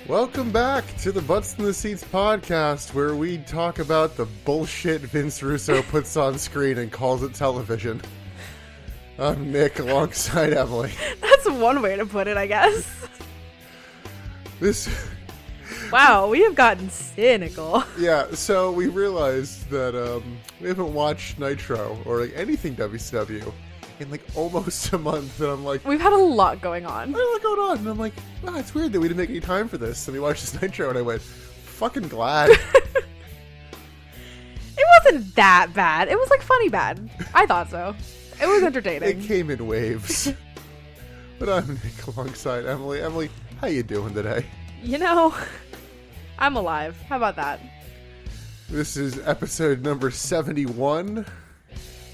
Welcome back to the Butts in the Seats podcast, where we talk about the bullshit Vince Russo puts on screen and calls it television. I'm Nick, alongside Emily. That's one way to put it, I guess. Wow, we have gotten cynical. Yeah, so we realized that we haven't watched Nitro or like anything WCW in like almost a month, and I'm like, We've had a lot going on. what's going on? And I'm like, wow, it's weird that we didn't make any time for this. And we watched this Nitro, and I went, fucking glad. It wasn't that bad. It was like funny bad. I thought so. It was entertaining. It came in waves. But I'm Nick, alongside Emily. Emily, how you doing today? You know, I'm alive. How about that? This is episode number 71.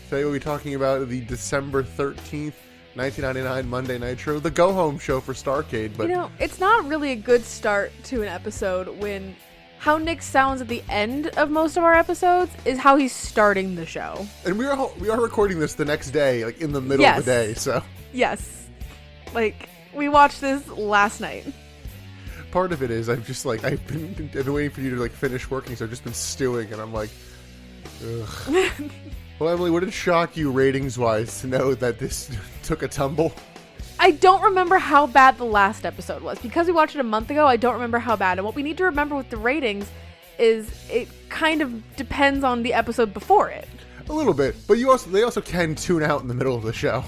Today we'll be talking about the December 13th, 1999 Monday Nitro, the go-home show for Starrcade. But you know, it's not really a good start to an episode when how Nick sounds at the end of most of our episodes is how he's starting the show. And we are recording this the next day, like in the middle of the day, so. Yes. Like, we watched this last night. Part of it is I've been waiting for you to like finish working, so I've just been stewing, and I'm like, ugh. Well, Emily, would it shock you ratings-wise to know that this took a tumble? I don't remember how bad the last episode was. Because we watched it a month ago, I don't remember how bad. And what we need to remember with the ratings is it kind of depends on the episode before it. A little bit, but they also can tune out in the middle of the show.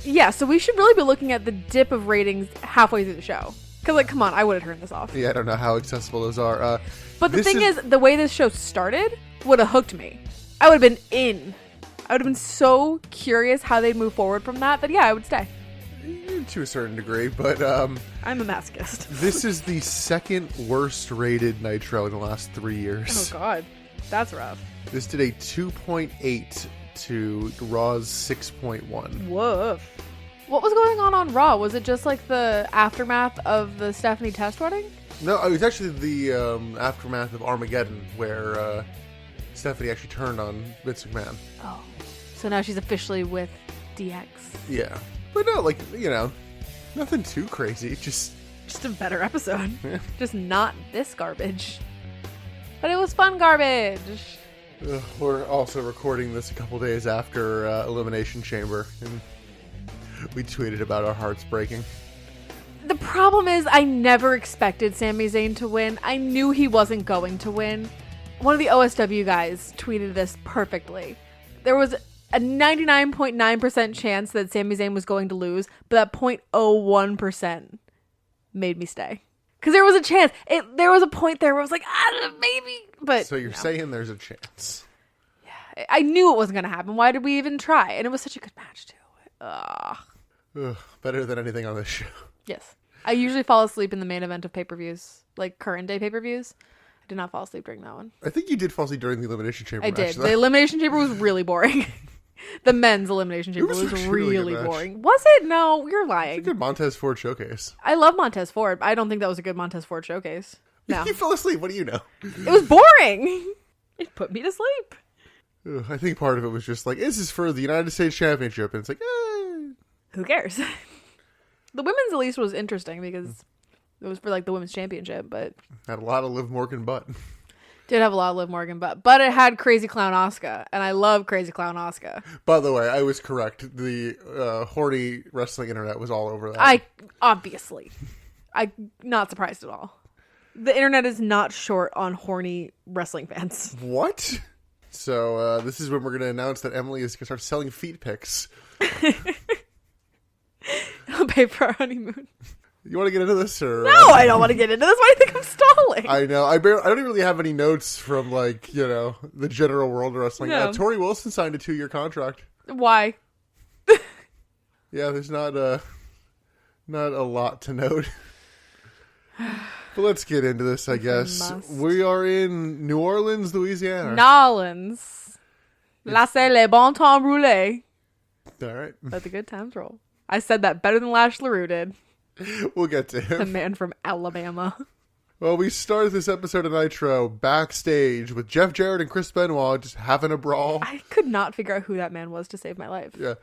Yeah, so we should really be looking at the dip of ratings halfway through the show. Because, like, come on, I would have turned this off. Yeah, I don't know how accessible those are. But the thing is, the way this show started would have hooked me. I would have been in. I would have been so curious how they'd move forward from that yeah, I would stay. To a certain degree, but I'm a masochist. This is the second worst rated Nitro in the last 3 years. Oh god, that's rough. This did a 2.8 to Raw's 6.1. Woof. What was going on Raw? Was it just like the aftermath of the Stephanie Test wedding? No, it was actually the aftermath of Armageddon, where Stephanie actually turned on Vince McMahon. Oh, so now she's officially with DX. Yeah. But no, like, you know, nothing too crazy. Just a better episode. Yeah. Just not this garbage. But it was fun garbage. We're also recording this a couple days after Elimination Chamber, and we tweeted about our hearts breaking. The problem is I never expected Sami Zayn to win. I knew he wasn't going to win. One of the OSW guys tweeted this perfectly. There was a 99.9% chance that Sami Zayn was going to lose, but that 0.01% made me stay. Because there was a chance. There was a point there where I was like, maybe. But so you're saying there's a chance. Yeah. I knew it wasn't going to happen. Why did we even try? And it was such a good match, too. Ugh, better than anything on this show. Yes. I usually fall asleep in the main event of pay-per-views, like current day pay-per-views. I did not fall asleep during that one. I think you did fall asleep during the Elimination Chamber match. I did. The Elimination Chamber was really boring. The men's Elimination Chamber was really good boring. Was it? No, you're lying. It's a good Montez Ford showcase. I love Montez Ford. I don't think that was a good Montez Ford showcase. No. You fell asleep. What do you know? It was boring. It put me to sleep. Ugh, I think part of it was just like, this is for the United States Championship. And it's like, who cares? The women's at least was interesting because it was for like the women's championship, but had a lot of Liv Morgan butt. Did have a lot of Liv Morgan butt, but it had Crazy Clown Asuka, and I love Crazy Clown Asuka. By the way, I was correct. The horny wrestling internet was all over that. I'm not surprised at all. The internet is not short on horny wrestling fans. What? So this is when we're going to announce that Emily is going to start selling feet pics. I'll pay for our honeymoon. You want to get into this? Or no, I don't want to get into this. Why do you think I'm stalling? I know. I don't even really have any notes from, like, you know, the general world of wrestling. No. Tori Wilson signed a 2-year contract. Why? Yeah, there's not a lot to note. But let's get into this, I guess. We are in New Orleans, Louisiana. Nolans. Laissez les bon temps rouler. All right. Let the good times roll. I said that better than Lash LaRue did. We'll get to him. The man from Alabama. Well, we started this episode of Nitro backstage with Jeff Jarrett and Chris Benoit just having a brawl. I could not figure out who that man was to save my life. Yeah.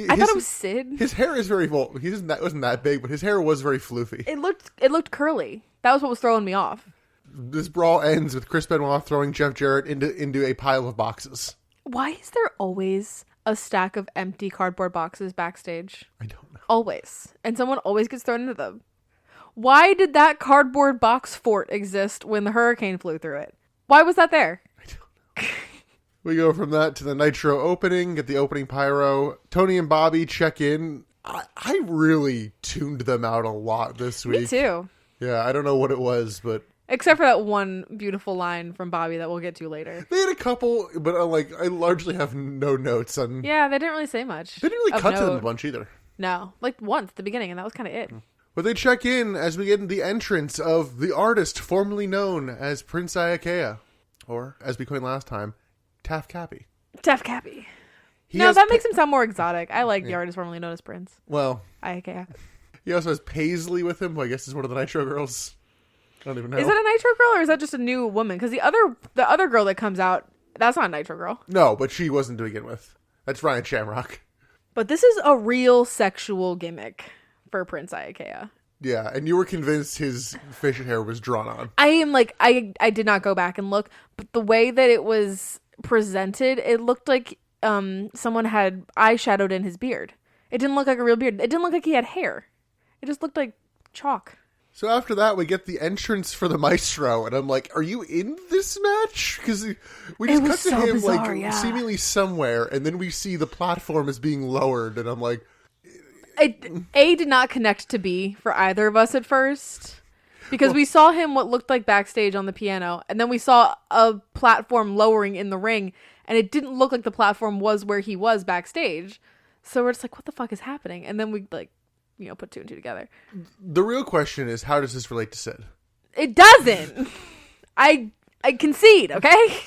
I thought it was Sid. His hair is very well. Wasn't that big, but his hair was very floofy. It looked curly. That was what was throwing me off. This brawl ends with Chris Benoit throwing Jeff Jarrett into a pile of boxes. Why is there always a stack of empty cardboard boxes backstage? I don't know. Always. And someone always gets thrown into them. Why did that cardboard box fort exist when the hurricane flew through it? Why was that there? I don't know. We go from that to the Nitro opening, get the opening pyro. Tony and Bobby check in. I really tuned them out a lot this week. Me too. Yeah, I don't know what it was, but... Except for that one beautiful line from Bobby that we'll get to later. They had a couple, but I largely have no notes on... Yeah, they didn't really say much. They didn't really cut to them a bunch either. No, like once at the beginning, and that was kind of it. But they check in as we get the entrance of the artist formerly known as Prince Iakea. Or, as we coined last time, Taff Cappy. Taff Cappy. No, that makes him sound more exotic. I like the artist formerly known as Prince. Well, Iakea. He also has Paisley with him, who I guess is one of the Nitro girls. I don't even know. Is it a Nitro girl or is that just a new woman? Because the other girl that comes out, that's not a Nitro girl. No, but she wasn't to begin with. That's Ryan Shamrock. But this is a real sexual gimmick for Prince Iakea. Yeah, and you were convinced his facial hair was drawn on. I am like, I did not go back and look, but the way that it was presented, it looked like someone had eyeshadowed in his beard. It didn't look like a real beard. It didn't look like he had hair. It just looked like chalk. So after that, we get the entrance for the Maestro, and I'm like, are you in this match? Because we just cut to him bizarre, seemingly somewhere, and then we see the platform is being lowered, and I'm like... A did not connect to B for either of us at first. Because we saw him what looked like backstage on the piano, and then we saw a platform lowering in the ring, and it didn't look like the platform was where he was backstage. So we're just like, what the fuck is happening? And then we put two and two together. The real question is, how does this relate to Sid? It doesn't. I concede, okay?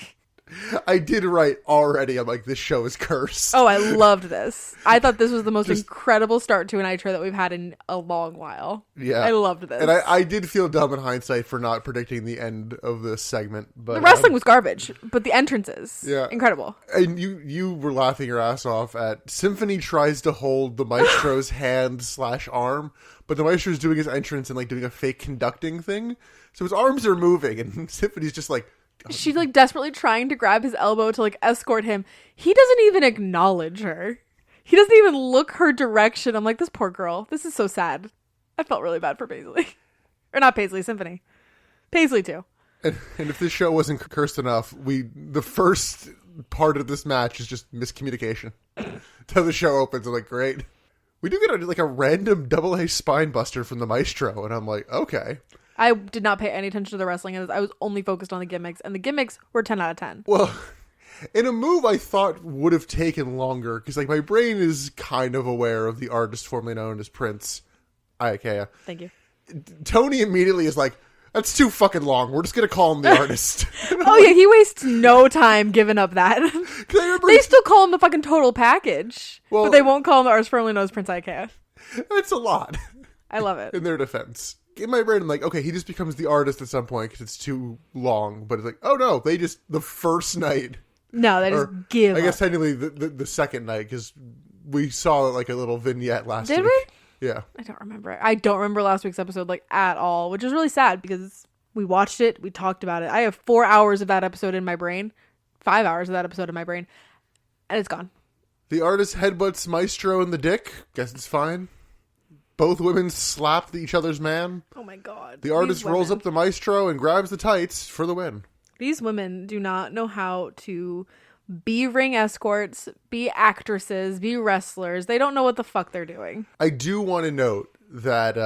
I did write already. I'm like, this show is cursed. Oh, I loved this. I thought this was the most incredible start to a Nitro that we've had in a long while. Yeah. I loved this. And I did feel dumb in hindsight for not predicting the end of this segment. But the wrestling was garbage, but the entrances, incredible. And you were laughing your ass off at Symphony tries to hold the Maestro's hand/arm, but the Maestro's doing his entrance and doing a fake conducting thing. So his arms are moving, and Symphony's just like... She's desperately trying to grab his elbow to escort him. He doesn't even acknowledge her. He doesn't even look her direction. I'm like, this poor girl. This is so sad. I felt really bad for Paisley. Or not Paisley, Symphony. Paisley too. And if this show wasn't cursed enough, the first part of this match is just miscommunication. Until the show opens, I'm like, great. We do get a random double-A spine buster from the Maestro, and I'm like, okay. I did not pay any attention to the wrestling. I was only focused on the gimmicks, and the gimmicks were 10 out of 10. Well, in a move I thought would have taken longer, because my brain is kind of aware of the artist formerly known as Prince Iakea. Thank you. Tony immediately is like, that's too fucking long. We're just going to call him the artist. Yeah, he wastes no time giving up that. They still call him the fucking total package, but they won't call him the artist formerly known as Prince Iakea. That's a lot. I love it. In their defense. In my brain, I'm like, okay, he just becomes the artist at some point because it's too long. But it's like, oh no, they just, the first night. No, they just give I guess technically the second night, because we saw a little vignette last week. Did we? Yeah. I don't remember it. I don't remember last week's episode at all, which is really sad because we watched it, we talked about it. I have 4 hours of that episode in my brain, 5 hours of that episode in my brain, and it's gone. The artist headbutts Maestro in the dick. Guess it's fine. Both women slapped each other's man. Oh my god. The artist rolls up the Maestro and grabs the tights for the win. These women do not know how to be ring escorts, be actresses, be wrestlers. They don't know what the fuck they're doing. I do want to note that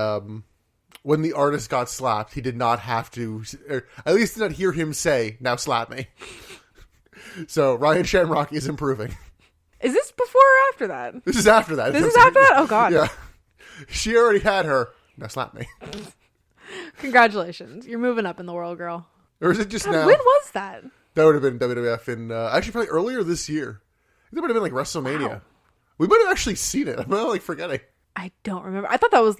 when the artist got slapped, he did not have to, or at least did not hear him say, now slap me. So Ryan Shamrock is improving. Is this before or after that? This is after that. This is after that? Oh god. Yeah. She already had her. Now slap me. Congratulations. You're moving up in the world, girl. Or is it just now? When was that? That would have been WWF in, actually probably earlier this year. That would have been WrestleMania. Wow. We might have actually seen it. I'm not forgetting. I don't remember. I thought that was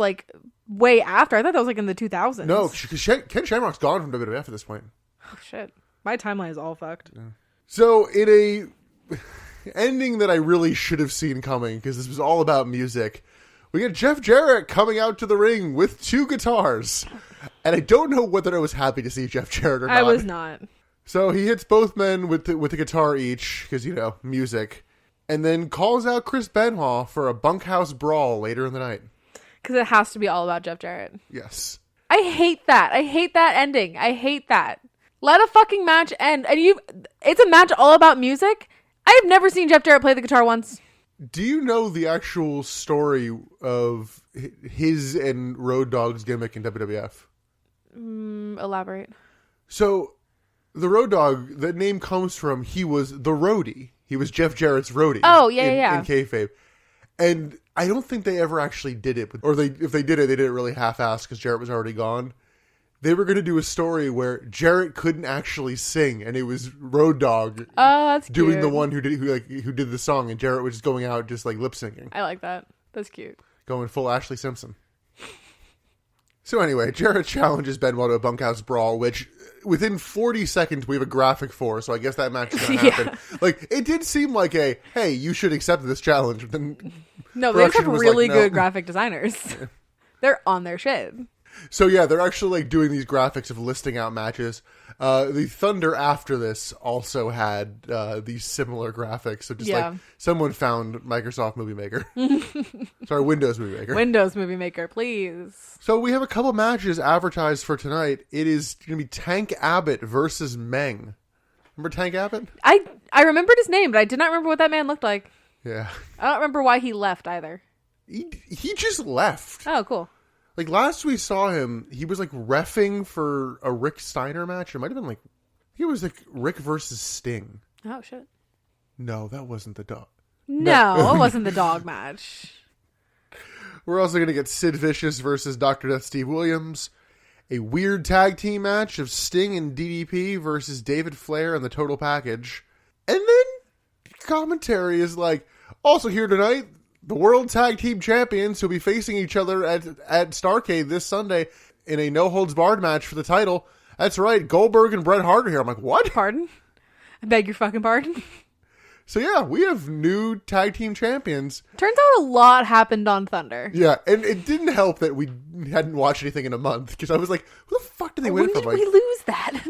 way after. I thought that was in the 2000s. No, because Ken Shamrock's gone from WWF at this point. Oh shit. My timeline is all fucked. Yeah. So in ending that I really should have seen coming, because this was all about music. We get Jeff Jarrett coming out to the ring with 2 guitars. And I don't know whether I was happy to see Jeff Jarrett or not. I was not. So he hits both men with the guitar each, because, music. And then calls out Chris Benoit for a bunkhouse brawl later in the night. Because it has to be all about Jeff Jarrett. Yes. I hate that. I hate that ending. I hate that. Let a fucking match end. And it's a match all about music? I have never seen Jeff Jarrett play the guitar once. Do you know the actual story of his and Road Dogg's gimmick in WWF? Elaborate. So, the Road Dogg, the name comes from, he was the roadie. He was Jeff Jarrett's roadie. Oh, yeah. In kayfabe. And I don't think they ever actually did it. Or if they did it really half-assed because Jarrett was already gone. They were going to do a story where Jarrett couldn't actually sing, and it was Road Dogg doing cute. the one who did the song, and Jarrett was just going out just like lip syncing. I like that. That's cute. Going full Ashley Simpson. So anyway, Jarrett challenges Benoit to a bunkhouse brawl, which within 40 seconds we have a graphic for, so I guess that match is going to happen. Like, it did seem like hey, you should accept this challenge. But then no, they have really no. good graphic designers. Yeah. They're on their shit. So yeah, they're actually like doing these graphics of listing out matches. The Thunder after this also had these similar graphics. So just like someone found Microsoft Movie Maker. Sorry, Windows Movie Maker. Windows Movie Maker, please. So we have a couple matches advertised for tonight. It is going to be Tank Abbott versus Meng. Remember Tank Abbott? I remembered his name, but I did not remember what that man looked like. Yeah. I don't remember why he left either. He just left. Oh, cool. Like, last we saw him, he was, like, reffing for a Rick Steiner match. It might have been, like, I think it was, like, Rick versus Sting. Oh, shit. No, that wasn't the dog. No, it wasn't the dog match. We're also going to get Sid Vicious versus Dr. Death Steve Williams. A weird tag team match of Sting and DDP versus David Flair and the Total Package. And then commentary is like, also here tonight, the World Tag Team Champions will be facing each other at Starrcade this Sunday in a no-holds-barred match for the title. That's right, Goldberg and Bret Hart are here. I'm like, what? Pardon? I beg your fucking pardon? So yeah, we have new tag team champions. Turns out a lot happened on Thunder. Yeah, and it didn't help that we hadn't watched anything in a month, because I was like, who the fuck did they win from? When did we lose that?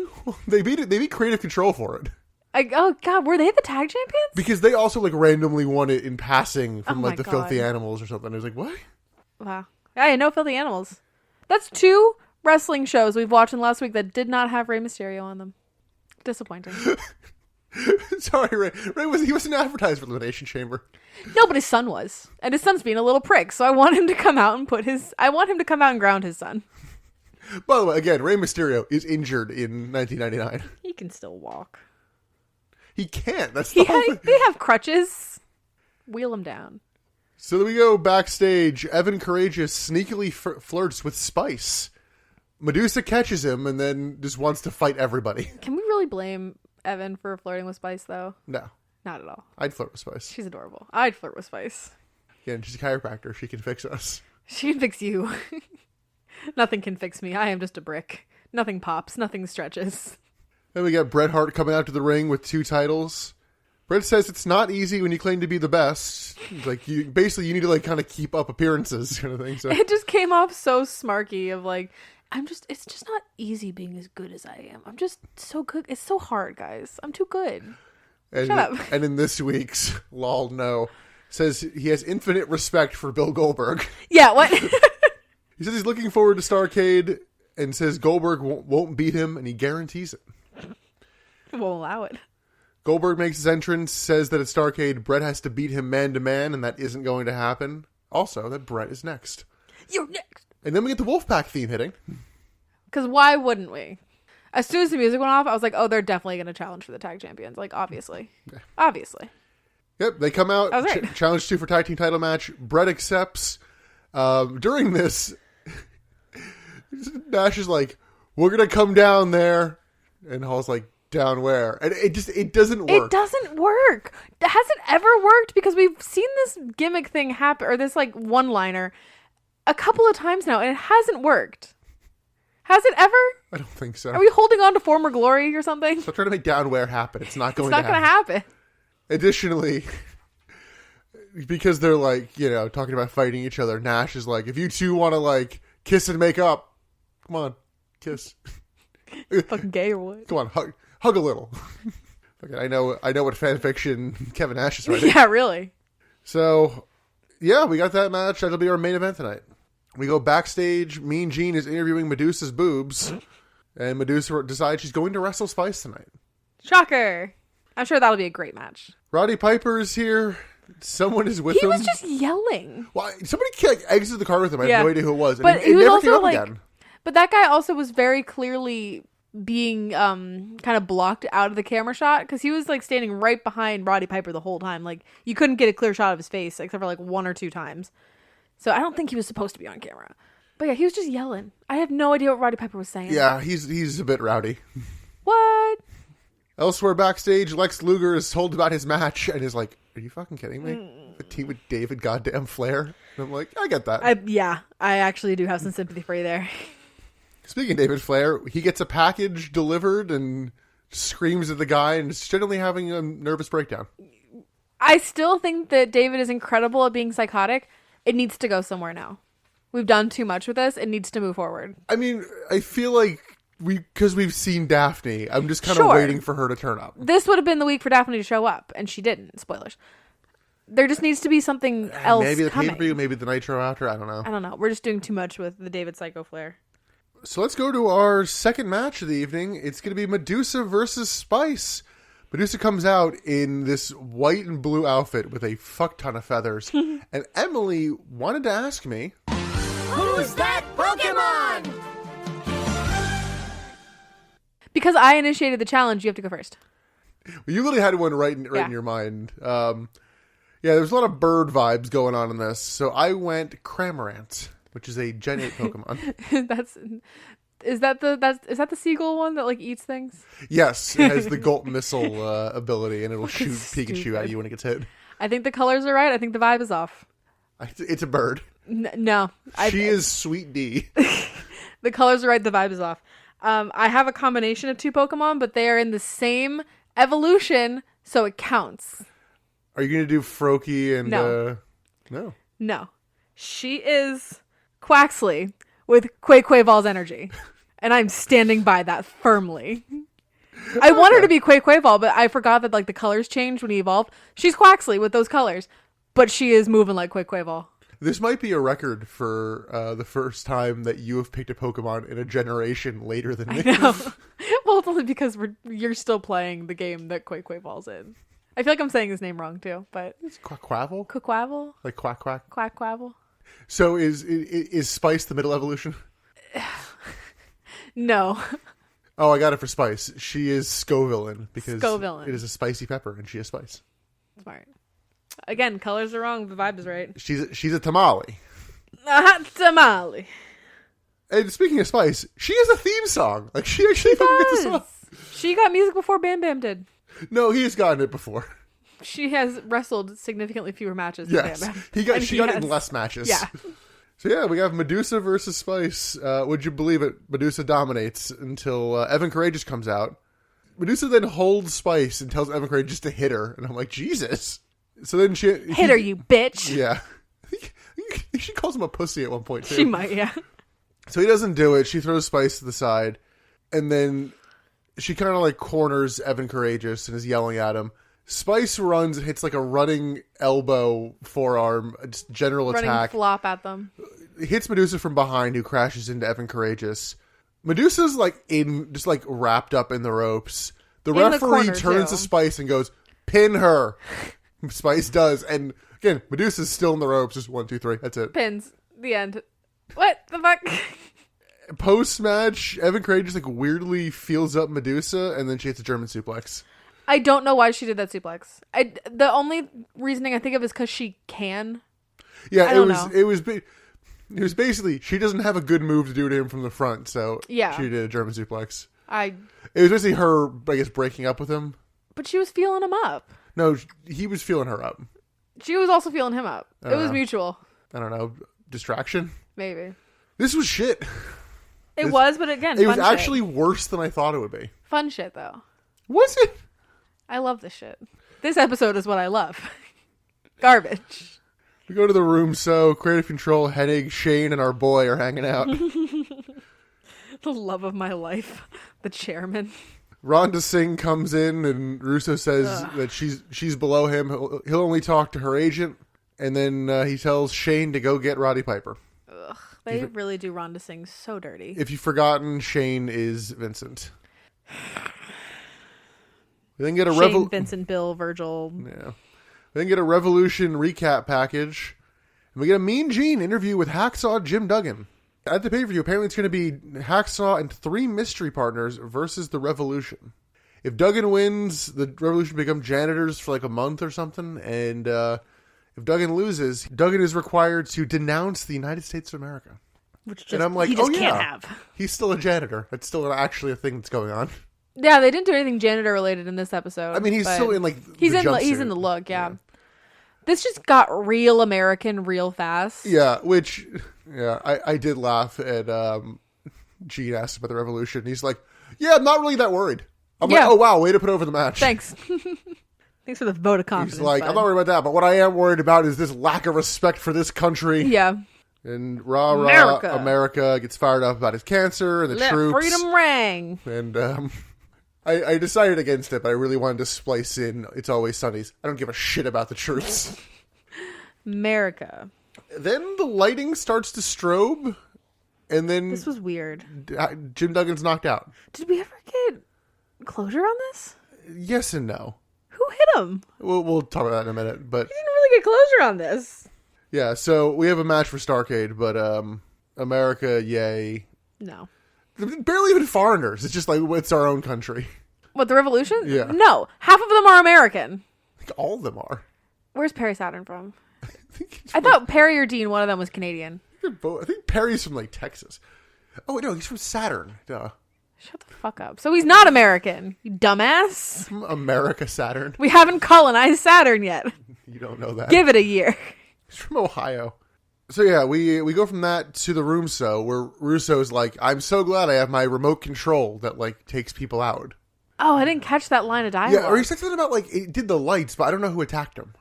They beat Creative Control for it. Oh god, were they the tag champions? Because they also like randomly won it in passing from like the God. Filthy Animals or something. I was like, what? Wow. I no Filthy Animals. That's 2 wrestling shows we've watched in the last week that did not have Rey Mysterio on them. Disappointing. Sorry, Ray. He wasn't advertised for Elimination Chamber. No, but his son was. And his son's being a little prick, so I want him to come out and ground his son. By the way, again, Rey Mysterio is injured in 1999. He can still walk. He can't. That's the whole thing. They have crutches. Wheel him down. So then we go backstage. Evan Courageous sneakily flirts with Spice. Medusa catches him and then just wants to fight everybody. Can we really blame Evan for flirting with Spice, though? No. Not at all. I'd flirt with Spice. She's adorable. I'd flirt with Spice. Again, she's a chiropractor. She can fix us. She can fix you. Nothing can fix me. I am just a brick. Nothing pops. Nothing stretches. Then we got Bret Hart coming out to the ring with 2 titles. Bret says it's not easy when you claim to be the best. It's like you need to like kind of keep up appearances kind of thing. So it just came off so smarky of like, it's just not easy being as good as I am. I'm just so good. It's so hard, guys. I'm too good. Shut up. And in this week's lol no says he has infinite respect for Bill Goldberg. Yeah, what? He says he's looking forward to Starrcade and says Goldberg won't beat him, and he guarantees it. Won't allow it. Goldberg makes his entrance, says that at Starrcade, Bret has to beat him man to man, and that isn't going to happen. Also, that Bret is next. You're next. And then we get the Wolfpack theme hitting. Because why wouldn't we? As soon as the music went off, I was like, oh, they're definitely going to challenge for the tag champions. Like, obviously. Yeah. Obviously. Yep, they come out, right. challenge 2 for tag team title match. Bret accepts. During this, Nash is like, we're going to come down there. And Hall's like, down where? And it doesn't work. It doesn't work. Has it ever worked? Because we've seen this gimmick thing happen, or this like one-liner, a couple of times now, and it hasn't worked. Has it ever? I don't think so. Are we holding on to former glory or something? So trying to make down where happen. It's not going to happen. It's not going to happen. Additionally, because they're like, talking about fighting each other, Nash is like, if you two want to like kiss and make up, come on, kiss. Fucking gay or what? Come on, hug a little. Okay, I know what fan fiction Kevin Nash is writing. Yeah, really. So, yeah, we got that match. That'll be our main event tonight. We go backstage. Mean Gene is interviewing Medusa's boobs, and Medusa decides she's going to wrestle Spice tonight. Shocker. I'm sure that'll be a great match. Roddy Piper is here. Someone is with him. He was just yelling. Why? Somebody exited the car with him. I have no idea who it was. But and he was never also came up like, again. But that guy also was very clearly being kind of blocked out of the camera shot because he was like standing right behind Roddy Piper the whole time. Like you couldn't get a clear shot of his face except for like 1 or 2 times. So I don't think he was supposed to be on camera. But yeah, he was just yelling. I have no idea what Roddy Piper was saying. Yeah, he's a bit rowdy. What? Elsewhere backstage, Lex Luger is told about his match and is like, "Are you fucking kidding me? A team with David goddamn Flair?" And I'm like, I get that. I actually do have some sympathy for you there. Speaking of David Flair, he gets a package delivered and screams at the guy and is generally having a nervous breakdown. I still think that David is incredible at being psychotic. It needs to go somewhere now. We've done too much with this. It needs to move forward. I mean, I feel like because we've seen Daphne, I'm just kind of waiting for her to turn up. This would have been the week for Daphne to show up, and she didn't. Spoilers. There just needs to be something else Maybe the coming. pay-per-view, maybe the Nitro after, I don't know. We're just doing too much with the David Psycho Flair. So let's go to our second match of the evening. It's going to be Medusa versus Spice. Medusa comes out in this white and blue outfit with a fuck ton of feathers. And Emily wanted to ask me, who's that Pokemon? Because I initiated the challenge, you have to go first. Well, you really had one right in your mind. Yeah, there's a lot of bird vibes going on in this. So I went Cramorant, which is a Gen 8 Pokemon. Is that the seagull one that like eats things? Yes, it has the Gold Missile ability, and it will shoot Pikachu at you when it gets hit. I think the colors are right. I think the vibe is off. It's a bird. No. She is Sweet D. The colors are right. The vibe is off. I have a combination of 2 Pokemon, but they are in the same evolution, so it counts. Are you going to do Froakie and... No. No. She is Quaxley with Quaquaval's energy. And I'm standing by that firmly. I want her to be Quaquaval, but I forgot that like the colors changed when he evolved. She's Quaxley with those colors, but she is moving like Quaquaval. This might be a record for the first time that you have picked a Pokemon in a generation later than me. I know. Well, it's only because you're still playing the game that Quaquaval's in. I feel like I'm saying his name wrong too, but it's Quackquavel? Quaquaval? Like quack quack? Quackquavel? So is Spice the middle evolution? No. Oh, I got it for Spice. She is Scovillain because Scovillain. It is a spicy pepper and she is Spice. Smart. Again, colors are wrong, the vibe is right. She's a tamale. A hot tamale. And speaking of Spice, she has a theme song. Like she actually fucking gets a song. She got music before Bam Bam did. No, he has gotten it before. She has wrestled significantly fewer matches yes. than Bam She Bam. got it in less matches. Yeah. So yeah, we have Medusa versus Spice. Would you believe it? Medusa dominates until Evan Courageous comes out. Medusa then holds Spice and tells Evan Courageous to hit her. And I'm like, Jesus. So then hit her, you bitch. Yeah. I think she calls him a pussy at one point too. She might, yeah. So he doesn't do it. She throws Spice to the side. And then she kind of like corners Evan Courageous and is yelling at him. Spice runs and hits like a running elbow, forearm, just general running attack. Flop at them. Hits Medusa from behind, who crashes into Evan Courageous. Medusa's like just like wrapped up in the ropes. The referee turns to Spice and goes, "Pin her." Spice does, and again, Medusa's still in the ropes. Just 1, 2, 3. That's it. Pins. The end. What the fuck? Post match, Evan Courageous like weirdly feels up Medusa, and then she hits a German suplex. I don't know why she did that suplex. The only reasoning I think of is because she can. Yeah, it was basically she doesn't have a good move to do to him from the front, so yeah. She did a German suplex. It was basically her, I guess, breaking up with him. But she was feeling him up. No, he was feeling her up. She was also feeling him up. It was mutual. I don't know. Distraction? Maybe. This was shit. It was, but again, it was actually worse than I thought it would be. Fun shit, though. Was it? I love this shit. This episode is what I love. Garbage. We go to the room, so Creative Control, Hennig, Shane, and our boy are hanging out. The love of my life. The chairman. Rhonda Singh comes in, and Russo says that she's below him. He'll only talk to her agent, and then he tells Shane to go get Roddy Piper. Ugh, they really do Rhonda Singh so dirty. If you've forgotten, Shane is Vincent. We then get a Shane, Vincent, Bill, Virgil. Yeah. We then get a Revolution recap package, and we get a Mean Gene interview with Hacksaw Jim Duggan. At the pay-per-view, apparently it's going to be Hacksaw and 3 mystery partners versus the Revolution. If Duggan wins, the Revolution become janitors for like a month or something, and if Duggan loses, Duggan is required to denounce the United States of America. Which just, and I'm like, he just can't have. He's still a janitor. That's still actually a thing that's going on. Yeah, they didn't do anything janitor related in this episode. I mean, he's still in like he's the in jumpsuit. he's in the look, yeah. This just got real American real fast. Yeah, I did laugh at Gene asked about the Revolution. He's like, yeah, I'm not really that worried. I'm like, oh wow, way to put over the match. Thanks. Thanks for the vote of confidence. He's like, I'm not worried about that, but what I am worried about is this lack of respect for this country. Yeah. And rah America gets fired up about his cancer and the Let troops. freedom rang. And I decided against it, but I really wanted to splice in It's Always Sunny's. I don't give a shit about the troops. America. Then the lighting starts to strobe, and then This was weird. Jim Duggan's knocked out. Did we ever get closure on this? Yes and no. Who hit him? We'll talk about that in a minute, but We didn't really get closure on this. yeah. So we have a match for Starrcade, but America, yay! No. They're barely even foreigners. It's just like it's our own country. What, the Revolution? Yeah. No. Half of them are American. I think all of them are. Where's Perry Saturn from? I thought Perry or Dean, one of them was Canadian. I think Perry's from like Texas. Oh no, he's from Saturn. Duh. Shut the fuck up. So he's not American, you dumbass. From America Saturn. We haven't colonized Saturn yet. You don't know that. Give it a year. He's from Ohio. So yeah, we go from that to the room where Russo's like, I'm so glad I have my remote control that like takes people out. Oh, I didn't catch that line of dialogue. Yeah, or he said something about like it did the lights, but I don't know who attacked him.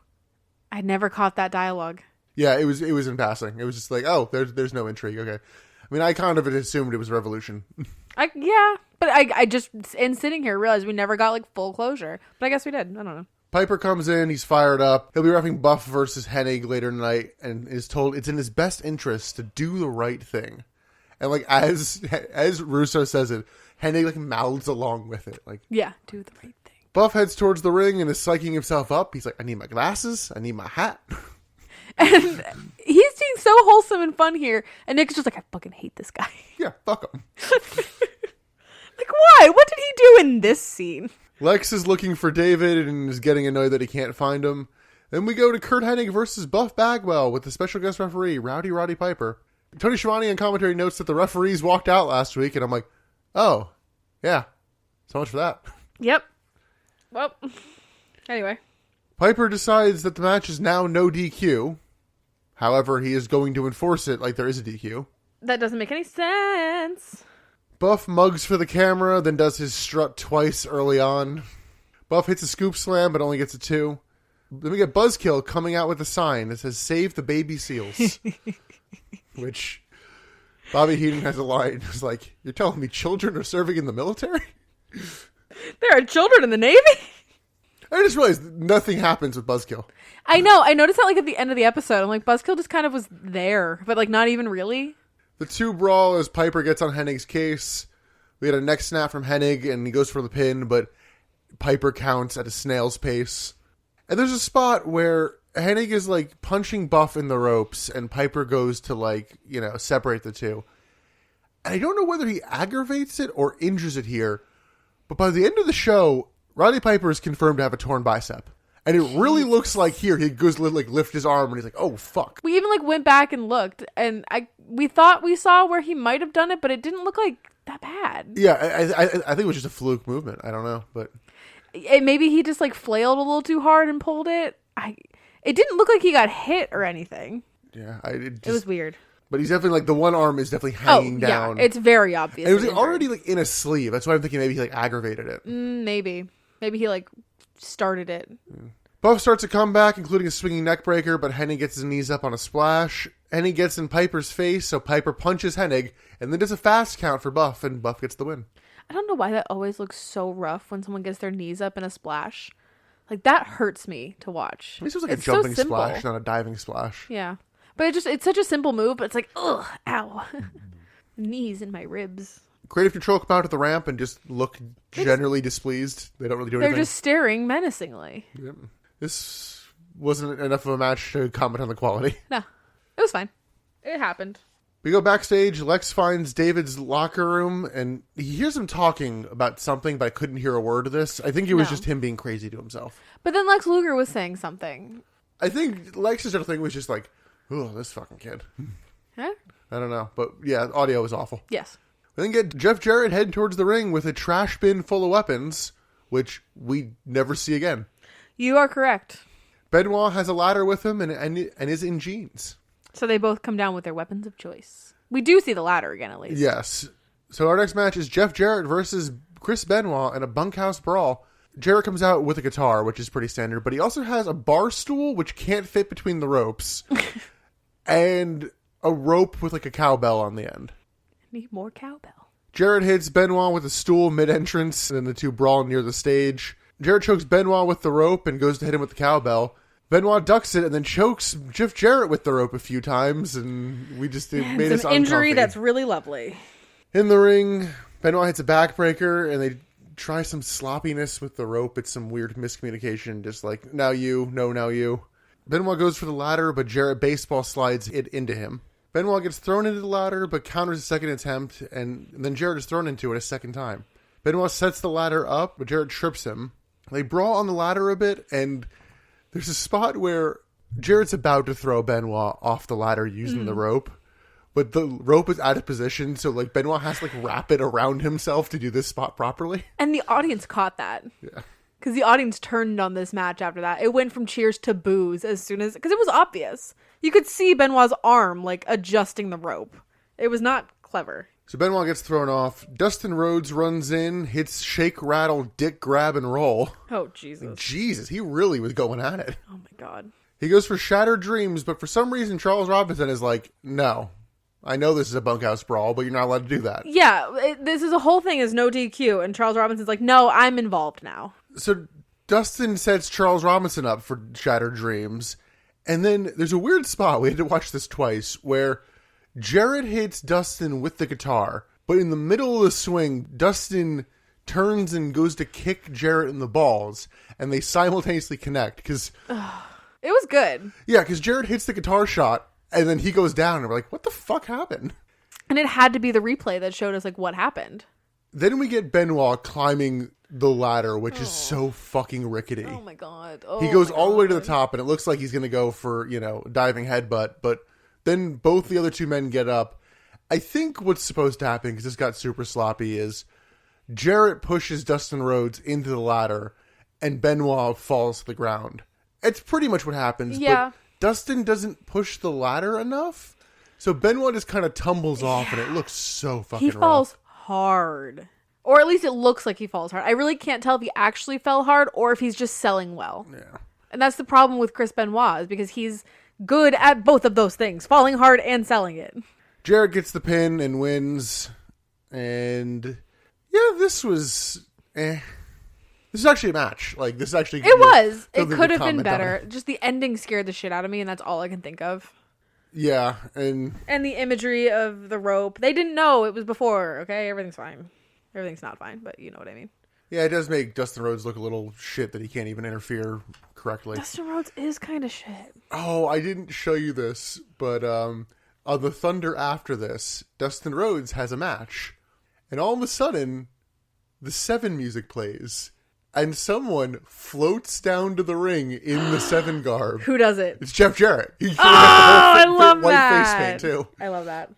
I never caught that dialogue. Yeah, it was in passing. It was just like, oh, there's no intrigue. Okay. I mean, I kind of assumed it was Revolution. But I just, in sitting here, realized we never got like full closure. But I guess we did. I don't know. Piper comes in. He's fired up. He'll be reffing Buff versus Hennig later tonight, and is told it's in his best interest to do the right thing. And like as Russo says it, Hennig like mouths along with it. Like, yeah, do the right thing. Buff heads towards the ring and is psyching himself up. He's like, I need my glasses. I need my hat. And he's being so wholesome and fun here. And Nick's just like, I fucking hate this guy. Yeah, fuck him. Like, why? What did he do in this scene? Lex is looking for David and is getting annoyed that he can't find him. Then we go to Kurt Hennig versus Buff Bagwell with the special guest referee, Roddy Piper. Tony Schiavone on commentary notes that the referees walked out last week, and I'm like, oh, yeah. So much for that. Yep. Well, anyway. Piper decides that the match is now no DQ. However, he is going to enforce it like there is a DQ. That doesn't make any sense. Buff mugs for the camera, then does his strut twice early on. Buff hits a scoop slam, but only gets a 2. Then we get Buzzkill coming out with a sign that says, save the baby seals. Which, Bobby Heenan has a line. It's like, you're telling me children are serving in the military? There are children in the Navy? I just realized nothing happens with Buzzkill. I know. I noticed that like at the end of the episode. I'm like, Buzzkill just kind of was there, but like not even really. The 2 brawl as Piper gets on Hennig's case. We had a neck snap from Hennig, and he goes for the pin, but Piper counts at a snail's pace. And there's a spot where Hennig is like punching Buff in the ropes, and Piper goes to like, separate the two. And I don't know whether he aggravates it or injures it here, but by the end of the show, Roddy Piper is confirmed to have a torn bicep. And it really looks like here, he goes to like lift his arm, and he's like, oh, fuck. We even like went back and looked, and we thought we saw where he might have done it, but it didn't look like that bad. Yeah, I think it was just a fluke movement. I don't know, but... Maybe he just like flailed a little too hard and pulled it. It didn't look like he got hit or anything. Yeah, it was weird. But he's definitely like the one arm is definitely hanging down. Yeah, it's very obvious. And it was like, already like in a sleeve. That's why I'm thinking maybe he like aggravated it. Maybe he like started it. Buff starts a comeback, including a swinging neck breaker, but Hennig gets his knees up on a splash. Hennig gets in Piper's face, so Piper punches Hennig, and then does a fast count for Buff, and Buff gets the win. I don't know why that always looks so rough when someone gets their knees up in a splash. Like, that hurts me to watch. At least it was like It's a jumping so simple. splash, not a diving splash. Yeah. But it's such a simple move, but it's like, ugh, ow. Knees in my ribs. Creative Control come out at the ramp and just look generally displeased. They don't really do They're anything. just staring menacingly. Yep. This wasn't enough of a match to comment on the quality. No, it was fine. It happened. We go backstage. Lex finds David's locker room, and he hears him talking about something, but I couldn't hear a word of this. I think it was just him being crazy to himself. But then Lex Luger was saying something. I think Lex's other thing was just like, oh, this fucking kid. Huh? I don't know. But yeah, audio was awful. Yes. We then get Jeff Jarrett heading towards the ring with a trash bin full of weapons, which we never see again. You are correct. Benoit has a ladder with him and is in jeans. So they both come down with their weapons of choice. We do see the ladder again, at least. Yes. So our next match is Jeff Jarrett versus Chris Benoit in a bunkhouse brawl. Jarrett comes out with a guitar, which is pretty standard, but he also has a bar stool, which can't fit between the ropes, and a rope with like a cowbell on the end. Need more cowbell. Jarrett hits Benoit with a stool mid-entrance, and then the two brawl near the stage. Jarrett chokes Benoit with the rope and goes to hit him with the cowbell. Benoit ducks it and then chokes Jeff Jarrett with the rope a few times, and we just made us an injury uncomfy. that's really lovely. In the ring, Benoit hits a backbreaker, and they try some sloppiness with the rope. It's some weird miscommunication, just like, now you, no, now you. Benoit goes for the ladder, but Jarrett baseball slides it into him. Benoit gets thrown into the ladder, but counters a second attempt, and then Jarrett is thrown into it a second time. Benoit sets the ladder up, but Jarrett trips him. They brawl on the ladder a bit, and there's a spot where Jarrett's about to throw Benoit off the ladder using the rope, but the rope is out of position, so like Benoit has to like wrap it around himself to do this spot properly. And the audience caught that. Yeah. Because the audience turned on this match after that. It went from cheers to boos as soon as... Because it was obvious. You could see Benoit's arm, like, adjusting the rope. It was not clever. So Benoit gets thrown off. Dustin Rhodes runs in, hits shake, rattle, dick, grab, and roll. Oh, Jesus. Jesus, he really was going at it. Oh, my God. He goes for Shattered Dreams, but for some reason Charles Robinson is like, no. I know this is a bunkhouse brawl, but you're not allowed to do that. Yeah, this is a whole thing is no DQ, and Charles Robinson's like, no, I'm involved now. So Dustin sets Charles Robinson up for Shattered Dreams, and then there's a weird spot, we had to watch this twice, where Jarrett hits Dustin with the guitar, but in the middle of the swing, Dustin turns and goes to kick Jarrett in the balls, and they simultaneously connect, because... It was good. Yeah, because Jarrett hits the guitar shot, and then he goes down, and we're like, what the fuck happened? And it had to be the replay that showed us, like, what happened. Then we get Benoit climbing the ladder, which is so fucking rickety. Oh, my God. Oh, He goes my all the way to the God. top, and it looks like he's going to go for, diving headbutt, but then both the other two men get up. I think what's supposed to happen, because this got super sloppy, is Jarrett pushes Dustin Rhodes into the ladder, and Benoit falls to the ground. It's pretty much what happens, Yeah. but Dustin doesn't push the ladder enough, so Benoit just kind of tumbles off, and it looks so fucking He falls rough. hard. Or at least it looks like he falls hard. I really can't tell if he actually fell hard or if he's just selling well. Yeah. And that's the problem with Chris Benoit, is because he's good at both of those things, falling hard and selling it. Jarrett gets the pin and wins, and yeah, this was This is actually a match. Like, this actually... It was. It something to could have been comment better. on. Just the ending scared the shit out of me, and that's all I can think of. Yeah, and... And the imagery of the rope. They didn't know it was before, okay? Everything's fine. Everything's not fine, but you know what I mean. Yeah, it does make Dustin Rhodes look a little shit that he can't even interfere correctly. Dustin Rhodes is kind of shit. Oh, I didn't show you this, but on the Thunder after this, Dustin Rhodes has a match. And all of a sudden, the Seven music plays. And someone floats down to the ring in the Seven garb. Who does it? It's Jeff Jarrett. He I love white that. face paint, too. I love that.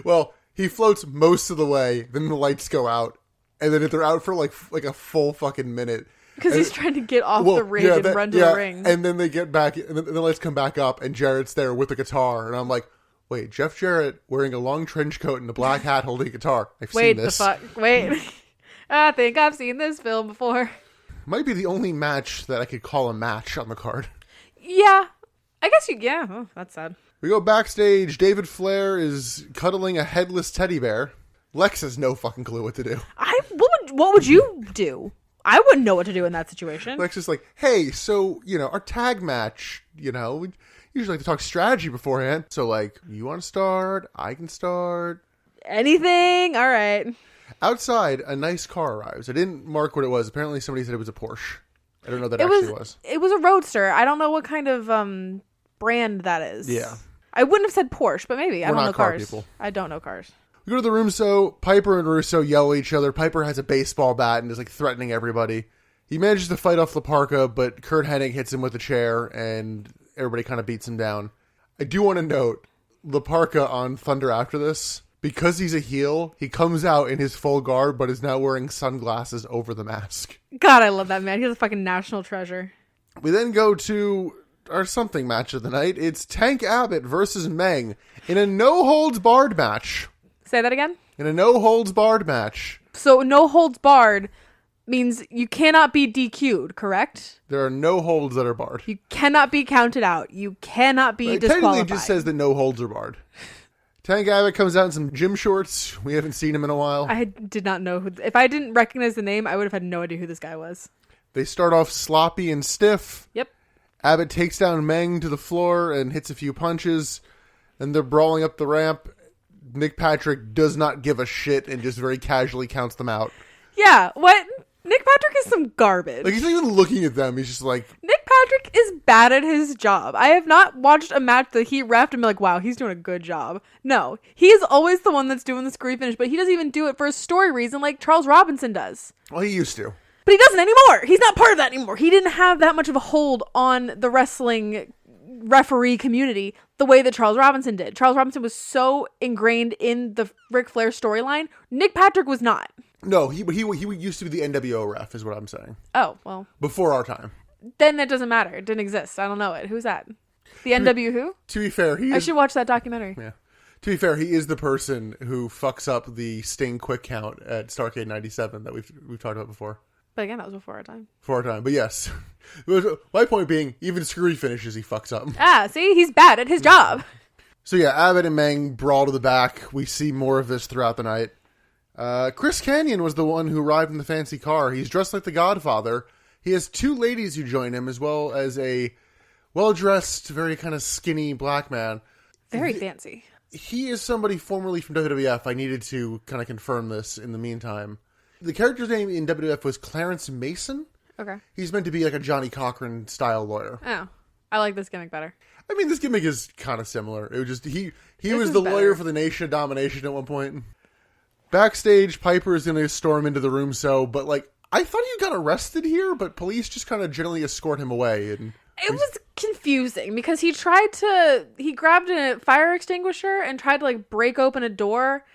Well, he floats most of the way, then the lights go out, and then they're out for like a full fucking minute. Because he's trying to get off the ring and run to the ring. And then they get back, and then the lights come back up, and Jarrett's there with a guitar, and I'm like, wait, Jeff Jarrett wearing a long trench coat and a black hat holding a guitar. I've seen this. Wait. I think I've seen this film before. Might be the only match that I could call a match on the card. Yeah. I guess yeah. Oh, that's sad. We go backstage. David Flair is cuddling a headless teddy bear. Lex has no fucking clue what to do. What would you do? I wouldn't know what to do in that situation. Lex is like, hey, so, our tag match, we usually like to talk strategy beforehand. So, like, you want to start? I can start. Anything? All right. Outside, a nice car arrives. I didn't mark what it was. Apparently somebody said it was a Porsche. I don't know what that actually was. It was a Roadster. I don't know what kind of brand that is. Yeah. I wouldn't have said Porsche, but maybe. I don't know car cars. People. I don't know cars. We go to the room, so Piper and Russo yell at each other. Piper has a baseball bat and is like threatening everybody. He manages to fight off La Parka, but Kurt Hennig hits him with a chair and everybody kind of beats him down. I do want to note, La Parka on Thunder after this, because he's a heel, he comes out in his full garb, but is now wearing sunglasses over the mask. God, I love that man. He's a fucking national treasure. We then go to our something match of the night. It's Tank Abbott versus Meng in a no-holds-barred match. Say that again? In a no-holds-barred match. So no holds barred means you cannot be DQ'd, correct? There are no holds that are barred. You cannot be counted out. You cannot be disqualified. Technically, it just says that no holds are barred. Tank Abbott comes out in some gym shorts. We haven't seen him in a while. I did not know who... If I didn't recognize the name, I would have had no idea who this guy was. They start off sloppy and stiff. Yep. Abbott takes down Meng to the floor and hits a few punches. And they're brawling up the ramp. Nick Patrick does not give a shit and just very casually counts them out. Yeah, what? Nick Patrick is some garbage. Like, he's not even looking at them. He's just like... Nick Patrick is bad at his job. I have not watched a match that he reffed and be like, wow, he's doing a good job. No, he is always the one that's doing the screwy finish, but he doesn't even do it for a story reason like Charles Robinson does. Well, he used to. But he doesn't anymore. He's not part of that anymore. He didn't have that much of a hold on the wrestling referee community the way that Charles Robinson did. Charles Robinson was so ingrained in the Ric Flair storyline. Nick Patrick was not. No, he used to be the NWO ref, is what I'm saying. Oh, well. Before our time. Then that doesn't matter. It didn't exist. I don't know it. Who's that? The NW who? To be fair, I should watch that documentary. Yeah. To be fair, he is the person who fucks up the Sting quick count at Starrcade 97 that we've talked about before. But again, that was before our time. Before our time, but yes. My point being, even screwy finishes he fucks up. Ah, see? He's bad at his job. So yeah, Abbott and Meng brawl to the back. We see more of this throughout the night. Chris Kanyon was the one who arrived in the fancy car. He's dressed like the Godfather. He has two ladies who join him, as well as a well-dressed, very kind of skinny black man. Very fancy. He is somebody formerly from WWF. I needed to kind of confirm this in the meantime. The character's name in WWF was Clarence Mason. Okay. He's meant to be like a Johnny Cochran-style lawyer. Oh. I like this gimmick better. I mean, this gimmick is kind of similar. It was just, he was the better. lawyer for the Nation of Domination at one point. Backstage, Piper is going to storm into the room, but like, I thought he got arrested here, but police just kind of generally escort him away. And it was confusing because he grabbed a fire extinguisher and tried to like break open a door,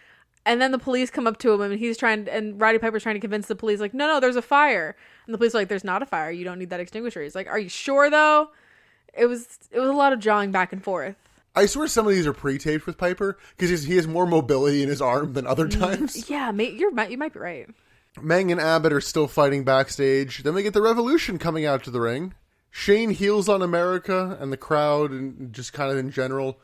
and then the police come up to him and Roddy Piper's trying to convince the police like, no, there's a fire. And the police are like, there's not a fire. You don't need that extinguisher. He's like, are you sure though? It was a lot of jawing back and forth. I swear some of these are pre-taped with Piper because he has more mobility in his arm than other times. Yeah, you might be right. Meng and Abbott are still fighting backstage. Then we get the Revolution coming out to the ring. Shane heals on America and the crowd and just kind of in general.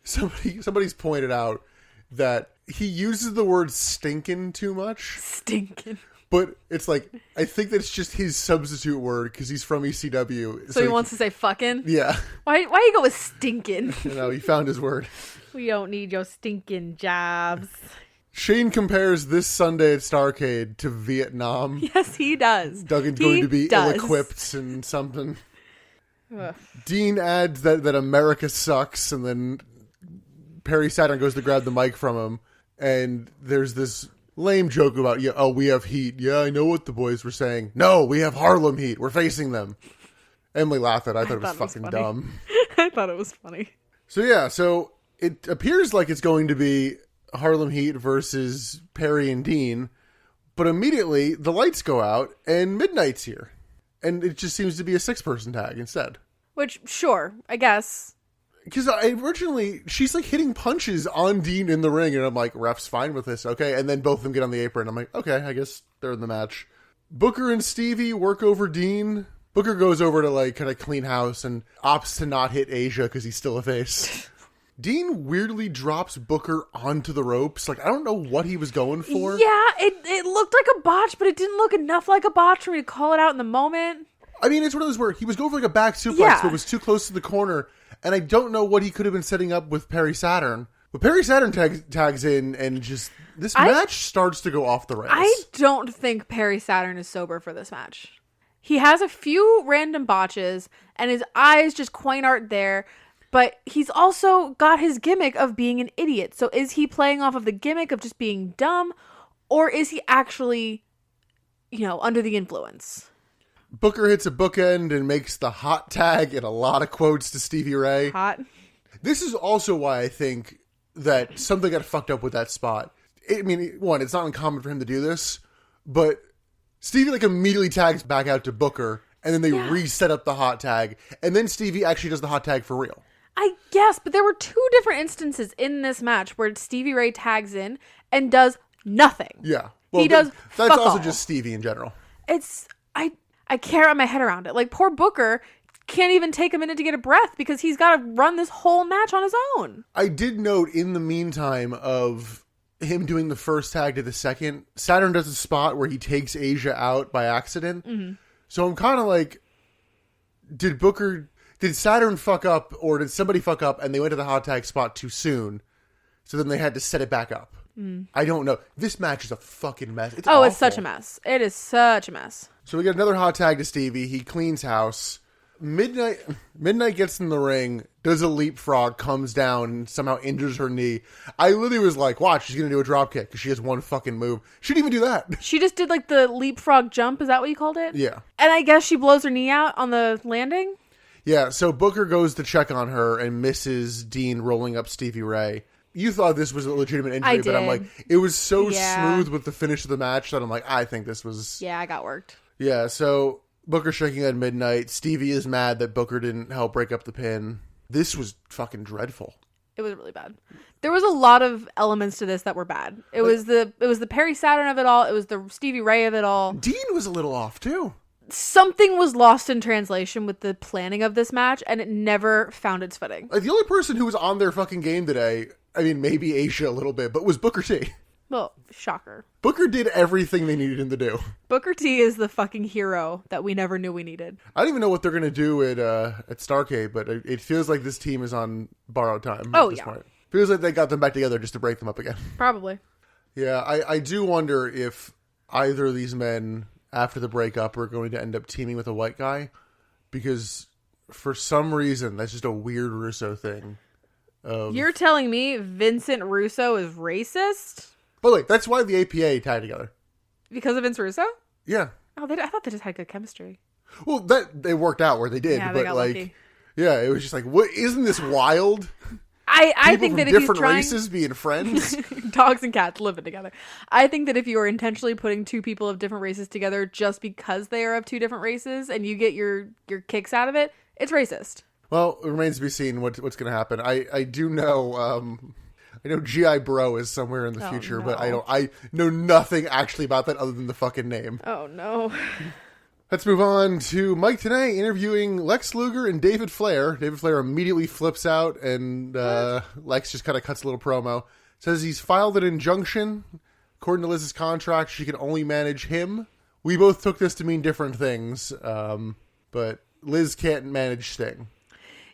Somebody's pointed out that he uses the word stinkin' too much. Stinkin'. But it's like, I think that's just his substitute word because he's from ECW. So he wants to say fucking? Yeah. Why you go with stinkin'? He found his word. We don't need your stinkin' jobs. Shane compares this Sunday at Starrcade to Vietnam. Yes, he does. Duggan's going to be ill-equipped and something. Ugh. Dean adds that America sucks, and then Perry Saturn goes to grab the mic from him, and there's this lame joke about, we have heat. Yeah, I know what the boys were saying. No, we have Harlem heat. We're facing them. Emily laughed at it. I thought it was fucking dumb. I thought it was funny. So it appears like it's going to be Harlem Heat versus Perry and Dean, but immediately the lights go out and Midnight's here. And it just seems to be a 6-person tag instead. Which, sure, I guess. Because originally, she's like hitting punches on Dean in the ring, and I'm like, ref's fine with this, okay? And then both of them get on the apron, I'm like, okay, I guess they're in the match. Booker and Stevie work over Dean. Booker goes over to like kind of clean house and opts to not hit Asia because he's still a face. Dean weirdly drops Booker onto the ropes. Like, I don't know what he was going for. Yeah, it looked like a botch, but it didn't look enough like a botch for me to call it out in the moment. I mean, it's one of those where he was going for like a back suplex, Yeah. but was too close to the corner. And I don't know what he could have been setting up with Perry Saturn. But Perry Saturn tags in and just... This match starts to go off the rails. I don't think Perry Saturn is sober for this match. He has a few random botches, and his eyes just quite aren't there. But he's also got his gimmick of being an idiot. So is he playing off of the gimmick of just being dumb? Or is he actually, under the influence? Booker hits a bookend and makes the hot tag in a lot of quotes to Stevie Ray. Hot. This is also why I think that something got fucked up with that spot. I mean, one, it's not uncommon for him to do this, but Stevie immediately tags back out to Booker, and then they reset up the hot tag, and then Stevie actually does the hot tag for real. I guess, but there were two different instances in this match where Stevie Ray tags in and does nothing. Yeah. Well, he does that's also all. just Stevie in general. I can't wrap my head around it. Like, poor Booker can't even take a minute to get a breath because he's got to run this whole match on his own. I did note in the meantime of him doing the first tag to the second, Saturn does a spot where he takes Asia out by accident. Mm-hmm. So I'm kind of like, did Saturn fuck up or did somebody fuck up and they went to the hot tag spot too soon? So then they had to set it back up. I don't know. This match is a fucking mess. It's awful. It's such a mess. It is such a mess. So we get another hot tag to Stevie. He cleans house. Midnight gets in the ring, does a leapfrog, comes down, and somehow injures her knee. I literally was like, watch, she's going to do a drop kick because she has one fucking move. She didn't even do that. She just did the leapfrog jump. Is that what you called it? Yeah. And I guess she blows her knee out on the landing? Yeah, so Booker goes to check on her and misses Dean rolling up Stevie Ray. You thought this was a legitimate injury, but I'm like, it was so smooth with the finish of the match that I'm like, I think this was... Yeah, I got worked. Yeah, so Booker shaking at midnight. Stevie is mad that Booker didn't help break up the pin. This was fucking dreadful. It was really bad. There was a lot of elements to this that were bad. It was the Perry Saturn of it all. It was the Stevie Ray of it all. Dean was a little off, too. Something was lost in translation with the planning of this match, and it never found its footing. Like, the only person who was on their fucking game today, I mean, maybe Asia a little bit, but was Booker T. Well, shocker. Booker did everything they needed him to do. Booker T is the fucking hero that we never knew we needed. I don't even know what they're going to do at Starrcade, but it feels like this team is on borrowed time at this point. Feels like they got them back together just to break them up again. Probably. Yeah, I do wonder if either of these men, after the breakup, are going to end up teaming with a white guy, because for some reason, that's just a weird Russo thing. You're telling me Vincent Russo is racist? But wait, that's why the APA tied together. Because of Vince Russo? Yeah. Oh, I thought they just had good chemistry. Well, that they worked out where they did, Yeah, but they got lucky. yeah, it was just like, what? Isn't this wild? I think that if he's different trying races being friends, dogs and cats living together. I think that if you are intentionally putting two people of different races together just because they are of two different races and you get your kicks out of it, it's racist. Well, it remains to be seen what's going to happen. I do know. I know G.I. Bro is somewhere in the future, no. but I know nothing actually about that other than the fucking name. Oh no. Let's move on to Mike Tenay interviewing Lex Luger and David Flair. David Flair immediately flips out, and Lex just kind of cuts a little promo. Says he's filed an injunction. According to Liz's contract, she can only manage him. We both took this to mean different things, but Liz can't manage Sting.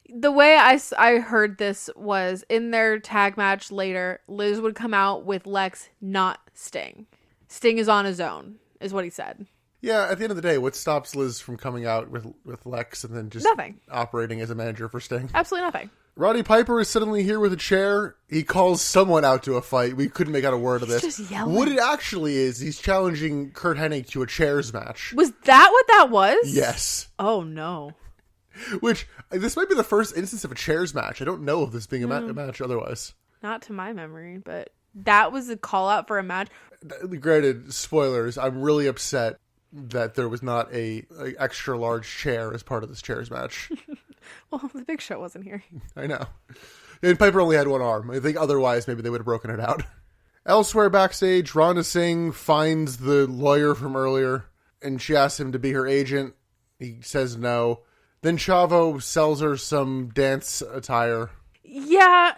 The way I heard this was in their tag match later, Liz would come out with Lex, not Sting. Sting is on his own, is what he said. Yeah, at the end of the day, what stops Liz from coming out with Lex and then just Nothing. Operating as a manager for Sting? Absolutely nothing. Roddy Piper is suddenly here with a chair. He calls someone out to a fight. We couldn't make out a word of this. He's just yelling. What it actually is, he's challenging Kurt Hennig to a chairs match. Was that what that was? Yes. Oh, no. Which, this might be the first instance of a chairs match. I don't know of this being a match otherwise. Not to my memory, but that was a call out for a match. Granted, spoilers, I'm really upset that there was not a extra large chair as part of this chairs match. Well, the Big Show wasn't here. I know. And Piper only had one arm. I think otherwise maybe they would have broken it out. Elsewhere backstage, Ronda Singh finds the lawyer from earlier. and she asks him to be her agent. He says no. Then Chavo sells her some dance attire. Yeah,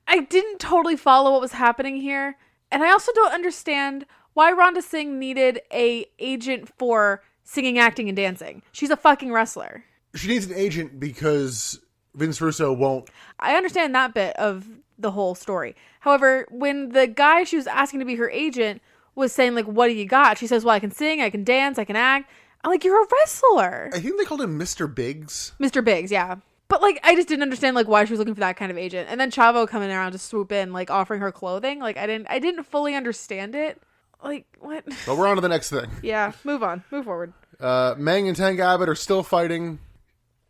I didn't totally follow what was happening here. And I also don't understand why Rhonda Singh needed a agent for singing, acting, and dancing. She's a fucking wrestler. She needs an agent because Vince Russo won't. I understand that bit of the whole story. However, when the guy she was asking to be her agent was saying, like, what do you got? She says, well, I can sing, I can dance, I can act. I'm like, you're a wrestler. I think they called him Mr. Biggs. Mr. Biggs, yeah. But, like, I just didn't understand, like, why she was looking for that kind of agent. And then Chavo coming around to swoop in, like, offering her clothing. Like, I didn't fully understand it. Like, what? But we're on to the next thing. Yeah, move on. Move forward. Meng and Tank Abbott are still fighting.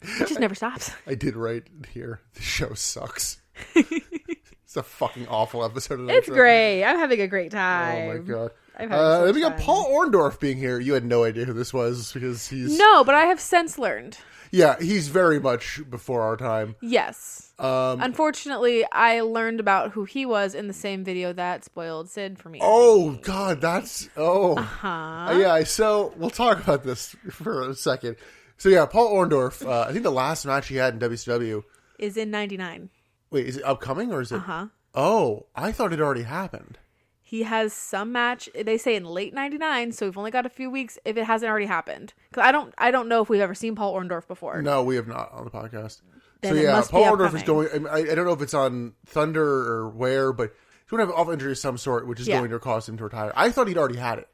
It just never stops. I did write here, the show sucks. It's a fucking awful episode of Nitro. It's great. I'm having a great time. Oh, my God. I'm having so then we much got fun. Paul Orndorff being here. You had no idea who this was because he's... No, but I have since learned. Yeah, he's very much before our time. Yes. Unfortunately, I learned about who he was in the same video that spoiled Sid for me. Oh, God, that's... Oh. Uh-huh. Yeah, so we'll talk about this for a second. So, yeah, Paul Orndorff, I think the last match he had in WCW... Is in 99. Wait, is it upcoming or is it... Uh-huh. Oh, I thought it already happened. He has some match, they say in late 99, so we've only got a few weeks if it hasn't already happened. Because I don't know if we've ever seen Paul Orndorff before. No, we have not on the podcast. Then so it yeah, must be Paul Orndorff is upcoming. going, I don't know if it's on Thunder or where, but he's going to have an off injury of some sort, which is going to cause him to retire. I thought he'd already had it.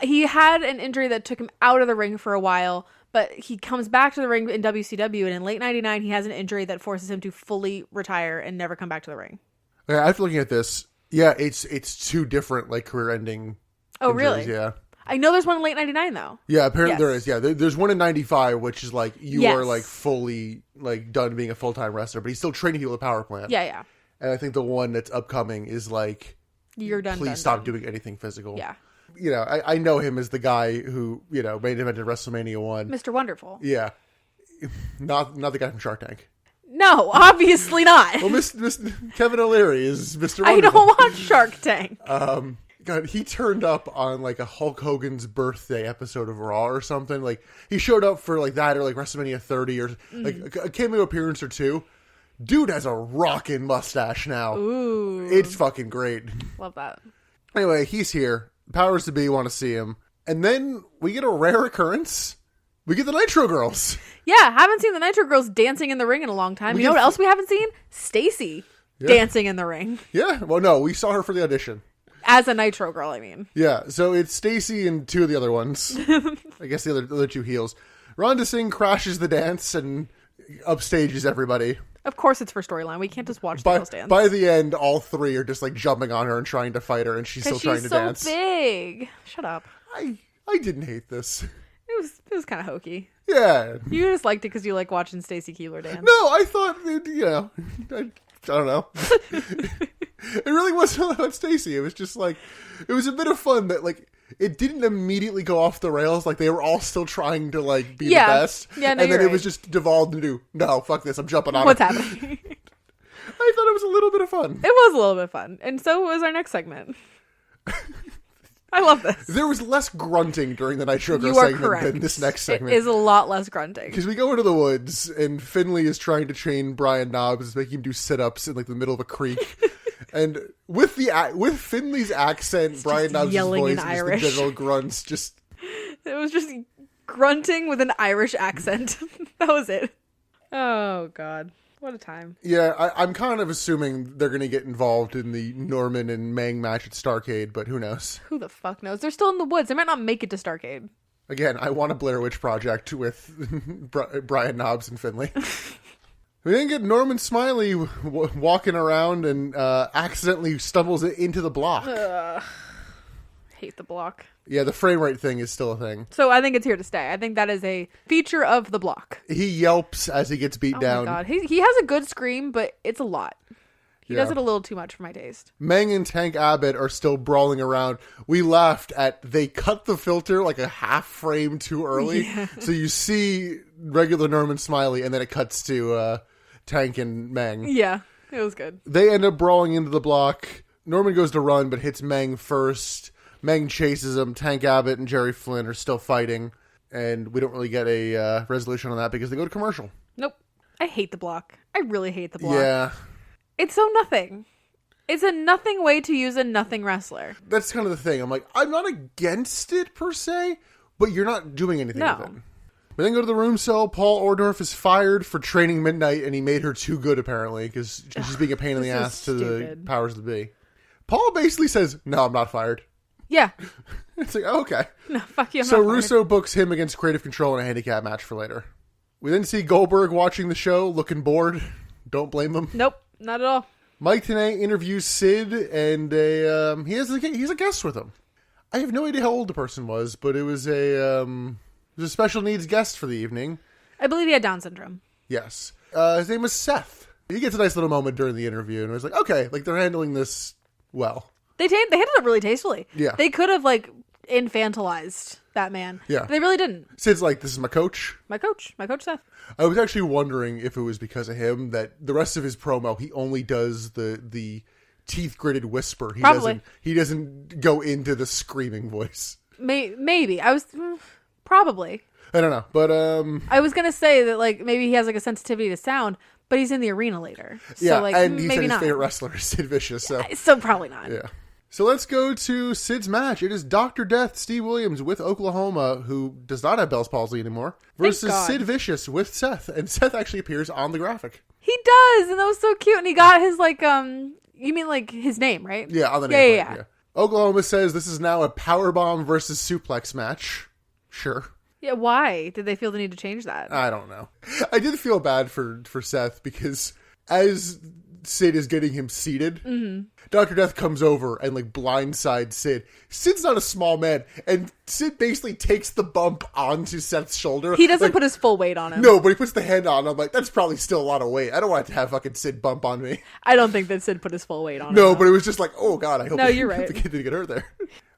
He had an injury that took him out of the ring for a while, but he comes back to the ring in WCW, and in late 99, he has an injury that forces him to fully retire and never come back to the ring. Yeah, after looking at this, yeah, it's two different, like, career-ending Oh, injuries, really? yeah. I know there's one in late 99, though. Yeah, apparently Yes. there is. Yeah, there's one in 95, which is like, you Yes. are like fully like done being a full-time wrestler, but he's still training people at the power plant. Yeah, yeah. And I think the one that's upcoming is like, You're done. please done, stop done. doing anything physical. Yeah. You know, I know him as the guy who, you know, main evented WrestleMania 1. Mr. Wonderful. Yeah. Not the guy from Shark Tank. No, obviously not. Well, Kevin O'Leary is Mr. I Wonderful. don't want Shark Tank. God, he turned up on like a Hulk Hogan's birthday episode of Raw or something. Like he showed up for like that or like WrestleMania 30 or like a cameo appearance or two. Dude has a rockin' mustache now. Ooh. It's fucking great. Love that. Anyway, he's here. Powers to be want to see him. And then we get a rare occurrence. We get the Nitro Girls. Yeah, haven't seen the Nitro Girls dancing in the ring in a long time. We You know get- what else we haven't seen? Stacy dancing in the ring. Yeah, well, no, we saw her for the audition. As a Nitro Girl, I mean. Yeah, so it's Stacy and two of the other ones. I guess the other two heels. Rhonda Singh crashes the dance and upstages everybody. Of course it's for storyline. We can't just watch the girls dance. By the end, all three are just like jumping on her and trying to fight her, and she's still trying to dance. She's so big. Shut up. I didn't hate this. It was kind of hokey. Yeah. You just liked it because you like watching Stacy Keibler dance. No, I thought, you know, I don't know. It really wasn't about Stacy. It was just like, it was a bit of fun that like, it didn't immediately go off the rails. Like they were all still trying to like be the best. Yeah, no, and then you're it was right. just devolved into, no, fuck this, I'm jumping on What's it. happening? I thought it was a little bit of fun. It was a little bit fun. And so was our next segment. I love this. There was less grunting during the Nitro Girl You are segment correct. than this next segment. It is a lot less grunting. Because we go into the woods, and Finley is trying to train Brian Knobbs, making him do sit-ups in like the middle of a creek. And with Finley's accent, Brian Knobbs' yelling voice, in and Irish. the general grunts, just It was just grunting with an Irish accent. That was it. Oh, God. What a time. yeah. I'm kind of assuming they're going to get involved in the Norman and Mang match at Starrcade, but who knows? Who the fuck knows? They're still in the woods. They might not make it to Starrcade. Again, I want a Blair Witch Project with Brian Knobbs and Finley. We then get Norman Smiley walking around and accidentally stumbles into the block. Hate the block. Yeah, the frame rate thing is still a thing. So I think it's here to stay. I think that is a feature of the block. He yelps as he gets beat Oh down. my God. He has a good scream, but it's a lot. He does it a little too much for my taste. Meng and Tank Abbott are still brawling around. We laughed at they cut the filter like a half frame too early. Yeah. So you see regular Norman Smiley and then it cuts to Tank and Meng. Yeah, it was good. They end up brawling into the block. Norman goes to run but hits Meng first. Meng chases him. Tank Abbott and Jerry Flynn are still fighting. And we don't really get a resolution on that because they go to commercial. Nope. I hate the block. I really hate the block. Yeah. It's so nothing. It's a nothing way to use a nothing wrestler. That's kind of the thing. I'm like, I'm not against it per se, but you're not doing anything with it. We then go to the room cell. Paul Orndorff is fired for training Midnight, and he made her too good, apparently, because she's just being a pain in the ass to the powers that be. Paul basically says, no, I'm not fired. Yeah. It's like, oh, okay. No, fuck you, I'm So not fired. Russo books him against Creative Control in a handicap match for later. We then see Goldberg watching the show, looking bored. Don't blame him. Nope, not at all. Mike Tenay interviews Sid, and he's a guest with him. I have no idea how old the person was, but it was a special needs guest for the evening. I believe he had Down syndrome. Yes. His name was Seth. He gets a nice little moment during the interview, and I was like, okay, like they're handling this well. They handled it really tastefully. Yeah. They could have, like, infantilized that man. Yeah. But they really didn't. Sid's like, this is my coach. My coach Seth. I was actually wondering if it was because of him that the rest of his promo, he only does the teeth gritted whisper. He doesn't go into the screaming voice. Maybe. Probably. I don't know, but I was gonna say that, like, maybe he has, like, a sensitivity to sound, but he's in the arena later. So, yeah, like, and you said maybe his not. favorite wrestler is Sid Vicious, So probably not. yeah. So let's go to Sid's match. It is Dr. Death, Steve Williams with Oklahoma, who does not have Bell's palsy anymore, versus Sid Vicious with Seth, and Seth actually appears on the graphic. He does, and that was so cute. And he got his, like, you mean, like, his name, right? Yeah, on the name. Yeah. Oklahoma says this is now a powerbomb versus suplex match. Sure. Yeah, why did they feel the need to change that? I don't know. I did feel bad for Seth because as Sid is getting him seated, Dr. Death comes over and like blindsides Sid. Sid's not a small man, and Sid basically takes the bump onto Seth's shoulder. He doesn't put his full weight on him. No, but he puts the hand on. I'm like, that's probably still a lot of weight. I don't want to have fucking Sid bump on me. I don't think that Sid put his full weight on him. No, but it was just like, oh god, I hope you're right. the kid didn't get hurt there.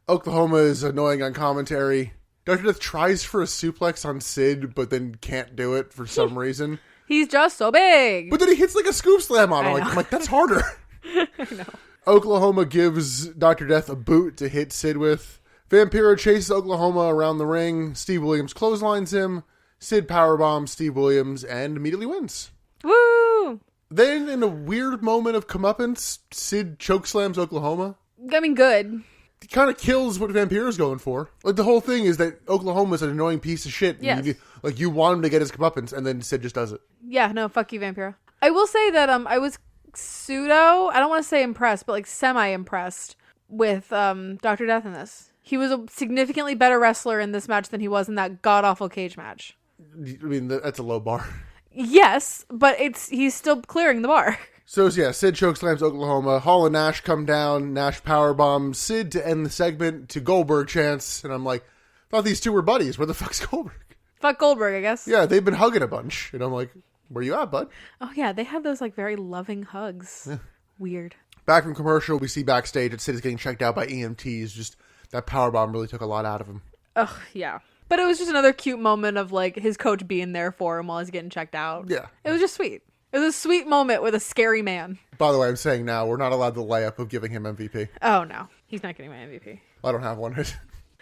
Oklahoma is annoying on commentary. Dr. Death tries for a suplex on Sid, but then can't do it for some reason. He's just so big. But then he hits like a scoop slam on him. I'm like, that's harder. I know. Oklahoma gives Dr. Death a boot to hit Sid with. Vampiro chases Oklahoma around the ring. Steve Williams clotheslines him. Sid powerbombs Steve Williams and immediately wins. Woo! Then, in a weird moment of comeuppance, Sid chokeslams Oklahoma. I mean, good. He kind of kills what Vampiro's going for. Like, the whole thing is that Oklahoma's an annoying piece of shit. Yes. You want him to get his comeuppance, and then Sid just does it. Yeah, no, fuck you, Vampiro. I will say that I was I don't want to say impressed, but like semi-impressed with Dr. Death in this. He was a significantly better wrestler in this match than he was in that god-awful cage match. I mean, that's a low bar. Yes, but he's still clearing the bar. So, yeah, Sid chokeslams Oklahoma. Hall and Nash come down. Nash powerbombs Sid to end the segment to Goldberg chants. And I'm like, I thought these two were buddies. Where the fuck's Goldberg? Fuck Goldberg, I guess. Yeah, they've been hugging a bunch. And I'm like, where you at, bud? Oh, yeah, they have those like very loving hugs. Yeah. Weird. Back from commercial, we see backstage that Sid is getting checked out by EMTs. Just that powerbomb really took a lot out of him. Oh, yeah. But it was just another cute moment of like his coach being there for him while he's getting checked out. Yeah. It was just sweet. It was a sweet moment with a scary man. By the way, I'm saying now, we're not allowed the layup of giving him MVP. Oh, no. He's not getting my MVP. I don't have one.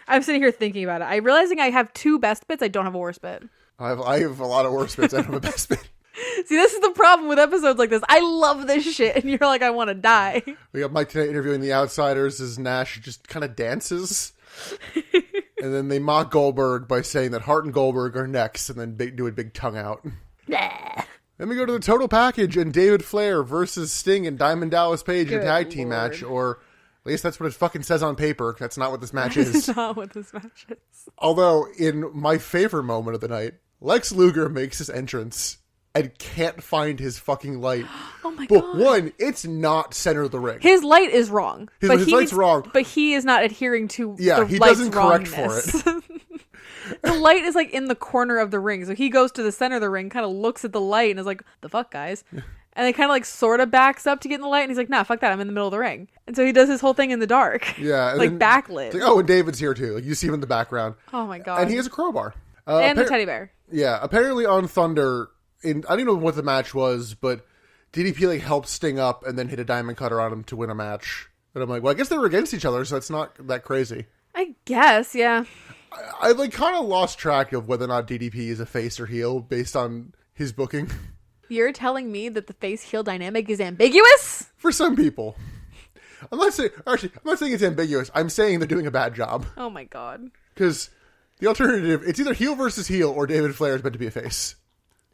I'm sitting here thinking about it. I'm realizing I have 2 best bits. I don't have a worst bit. I have a lot of worst bits. I don't have a best bit. See, this is the problem with episodes like this. I love this shit, and you're like, I want to die. We got Mike Tenay interviewing the Outsiders as Nash just kind of dances. And then they mock Goldberg by saying that Hart and Goldberg are next, and then do a big tongue out. Then we go to the total package, and David Flair versus Sting and Diamond Dallas Page in a tag team match, or at least that's what it fucking says on paper. That's not what this match is. That's not what this match is. Although, in my favorite moment of the night, Lex Luger makes his entrance and can't find his fucking light. Oh my but god. One, it's not center of the ring. His light is wrong. His light's wrong. But he is not adhering to he doesn't correct for it. The light is like in the corner of the ring. So he goes to the center of the ring, kind of looks at the light and is like, the fuck, guys? And they kind of like sort of backs up to get in the light. And he's like, nah, fuck that. I'm in the middle of the ring. And so he does his whole thing in the dark. Yeah. Like backlit. Like, oh, and David's here too. Like you see him in the background. Oh my god. And he has a crowbar. And the teddy bear. Yeah. Apparently on Thunder, I don't know what the match was, but DDP like helped Sting up and then hit a diamond cutter on him to win a match. And I'm like, well, I guess they were against each other, so it's not that crazy. I guess, yeah. I like kind of lost track of whether or not DDP is a face or heel based on his booking. You're telling me that the face-heel dynamic is ambiguous? For some people. I'm not saying it's ambiguous. I'm saying they're doing a bad job. Oh my god. Because the alternative, it's either heel versus heel or David Flair is meant to be a face.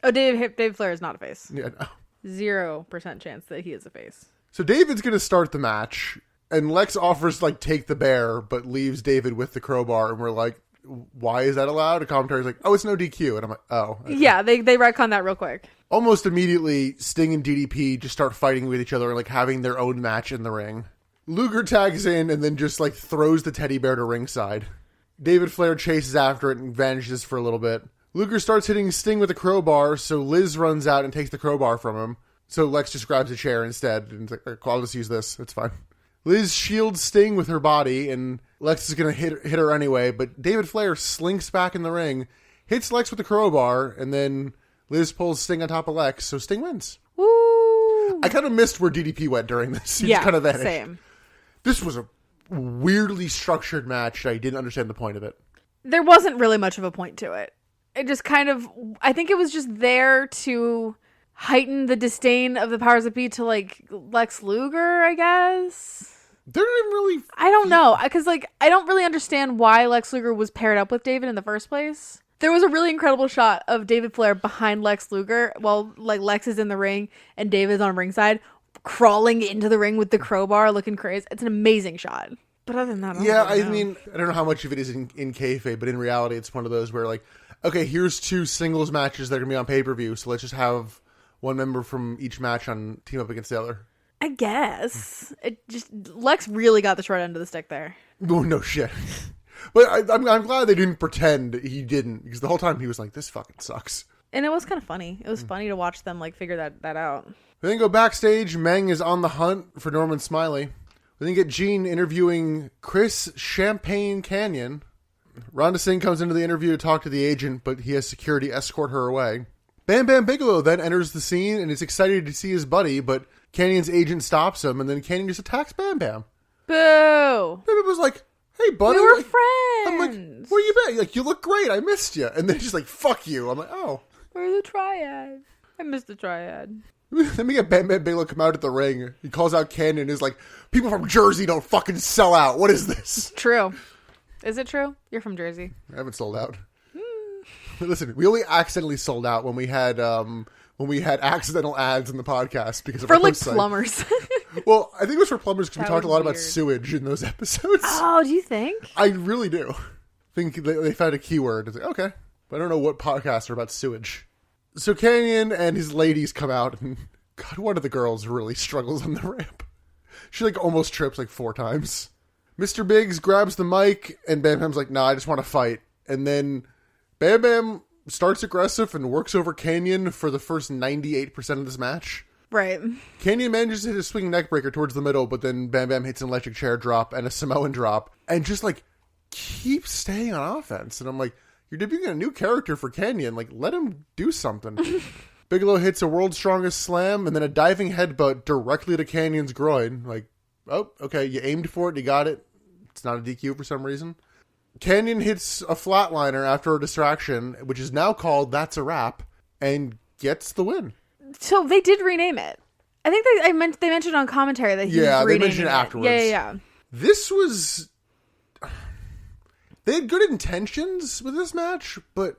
Oh, Dave Flair is not a face. Yeah, no. 0% chance that he is a face. So David's going to start the match, and Lex offers to, like, take the bear, but leaves David with the crowbar, and we're like, why is that allowed? A commentary's like, oh, it's no DQ. And I'm like, oh. Okay. Yeah, they retcon that real quick. Almost immediately, Sting and DDP just start fighting with each other and, like, having their own match in the ring. Luger tags in and then just, like, throws the teddy bear to ringside. David Flair chases after it and vanishes for a little bit. Luger starts hitting Sting with a crowbar, so Liz runs out and takes the crowbar from him. So Lex just grabs a chair instead, and it's like, I'll just use this. It's fine. Liz shields Sting with her body, and Lex is going to hit her anyway, but David Flair slinks back in the ring, hits Lex with the crowbar, and then Liz pulls Sting on top of Lex, so Sting wins. Woo! I kind of missed where DDP went during this. He just kind of vanished. Same. This was a weirdly structured match. I didn't understand the point of it. There wasn't really much of a point to it. It just kind of, I think it was just there to heighten the disdain of the powers that be to, like, Lex Luger, I guess. They didn't even really... I don't know, because, like, I don't really understand why Lex Luger was paired up with David in the first place. There was a really incredible shot of David Flair behind Lex Luger while, like, Lex is in the ring and David's on ringside, crawling into the ring with the crowbar, looking crazy. It's an amazing shot. But other than that, I mean, I don't know how much of it is in kayfabe, but in reality, it's one of those where, like, okay, here's 2 singles matches that are going to be on pay-per-view, so let's just have one member from each match on team up against the other. I guess. Lex really got the short end of the stick there. Oh, no shit. But I'm glad they didn't pretend he didn't, because the whole time he was like, this fucking sucks. And it was kind of funny. It was funny to watch them, like, figure that out. We then go backstage. Meng is on the hunt for Norman Smiley. We then get Gene interviewing Chris Champagne Kanyon. Rhonda Singh comes into the interview to talk to the agent, but he has security escort her away. Bam Bam Bigelow then enters the scene and is excited to see his buddy, but Canyon's agent stops him, and then Kanyon just attacks Bam Bam. Boo! Bam Bam was like, hey, buddy. We were like, friends. I'm like, where you been? Like, you look great. I missed you. And then he's just like, fuck you. I'm like, oh. Where's the triad? I missed the triad. Let me get Bam Bam Bigelow come out at the ring. He calls out Kanyon and is like, people from Jersey don't fucking sell out. What is this? True. Is it true? You're from Jersey. I haven't sold out. Listen, we only accidentally sold out when we had accidental ads in the podcast because of for our like host site. plumbers. Well, I think it was for plumbers because we That talked a was lot about weird. sewage in those episodes. Oh, do you think? I really do. I think they found a keyword. It's like, okay, but I don't know what podcasts are about sewage. So Kanyon and his ladies come out, and God, one of the girls really struggles on the ramp. She like almost trips like 4 times. Mr. Biggs grabs the mic, and Bam Bam's like, nah, I just want to fight. And then Bam Bam starts aggressive and works over Kanyon for the first 98% of this match. Right. Kanyon manages to hit a swinging neck breaker towards the middle, but then Bam Bam hits an electric chair drop and a Samoan drop, and just like keeps staying on offense. And I'm like, you're debuting a new character for Kanyon. Like, let him do something. Bigelow hits a world's strongest slam and then a diving headbutt directly to Canyon's groin. Like, oh, okay, you aimed for it, you got it. It's not a DQ for some reason. Kanyon hits a flatliner after a distraction, which is now called That's a Wrap, and gets the win. So they did rename it. I think they mentioned on commentary that he was they renaming mentioned it afterwards. Yeah. This was... They had good intentions with this match, but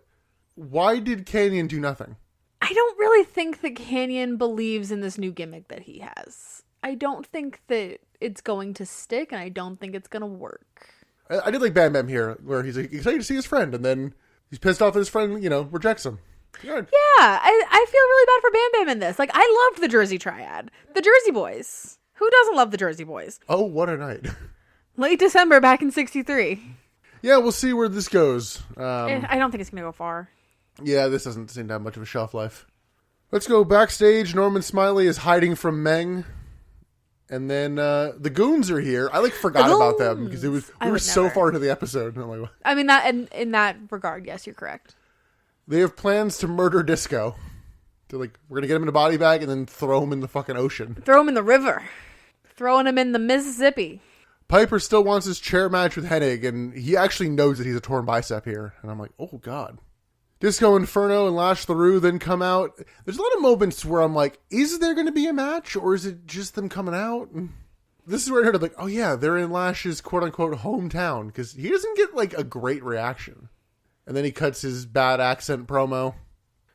why did Kanyon do nothing? I don't really think that Kanyon believes in this new gimmick that he has. I don't think that it's going to stick, and I don't think it's going to work. I did like Bam Bam here, where he's like, excited to see his friend, and then he's pissed off that his friend, rejects him. Good. Yeah, I feel really bad for Bam Bam in this. Like, I loved the Jersey Triad. The Jersey Boys. Who doesn't love the Jersey Boys? Oh, what a night. Late December back in 63. Yeah, we'll see where this goes. I don't think it's going to go far. Yeah, this doesn't seem to have much of a shelf life. Let's go backstage. Norman Smiley is hiding from Meng. And then the Goons are here. I forgot about them because we were so far into the episode. I'm like, what? I mean, that in that regard, yes, you're correct. They have plans to murder Disco. They're like, we're going to get him in a body bag and then throw him in the fucking ocean. Throw him in the river. Throwing him in the Mississippi. Piper still wants his chair match with Hennig, and he actually knows that he's a torn bicep here. And I'm like, oh, God. Disco Inferno and Lash LaRue then come out. There's a lot of moments where I'm like, is there going to be a match, or is it just them coming out? And this is where I heard, like, oh, yeah, they're in Lash's quote-unquote hometown, because he doesn't get, like, a great reaction. And then he cuts his bad accent promo.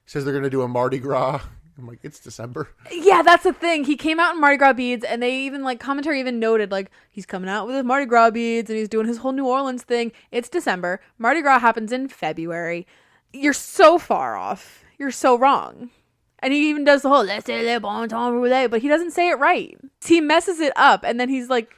Says they're going to do a Mardi Gras. I'm like, it's December. Yeah, that's the thing. He came out in Mardi Gras beads, and they even, like, commentary even noted, like, he's coming out with his Mardi Gras beads, and he's doing his whole New Orleans thing. It's December. Mardi Gras happens in February. You're so far off. You're so wrong. And he even does the whole, let's say le bon temps roulé, but he doesn't say it right. He messes it up, and then he's like,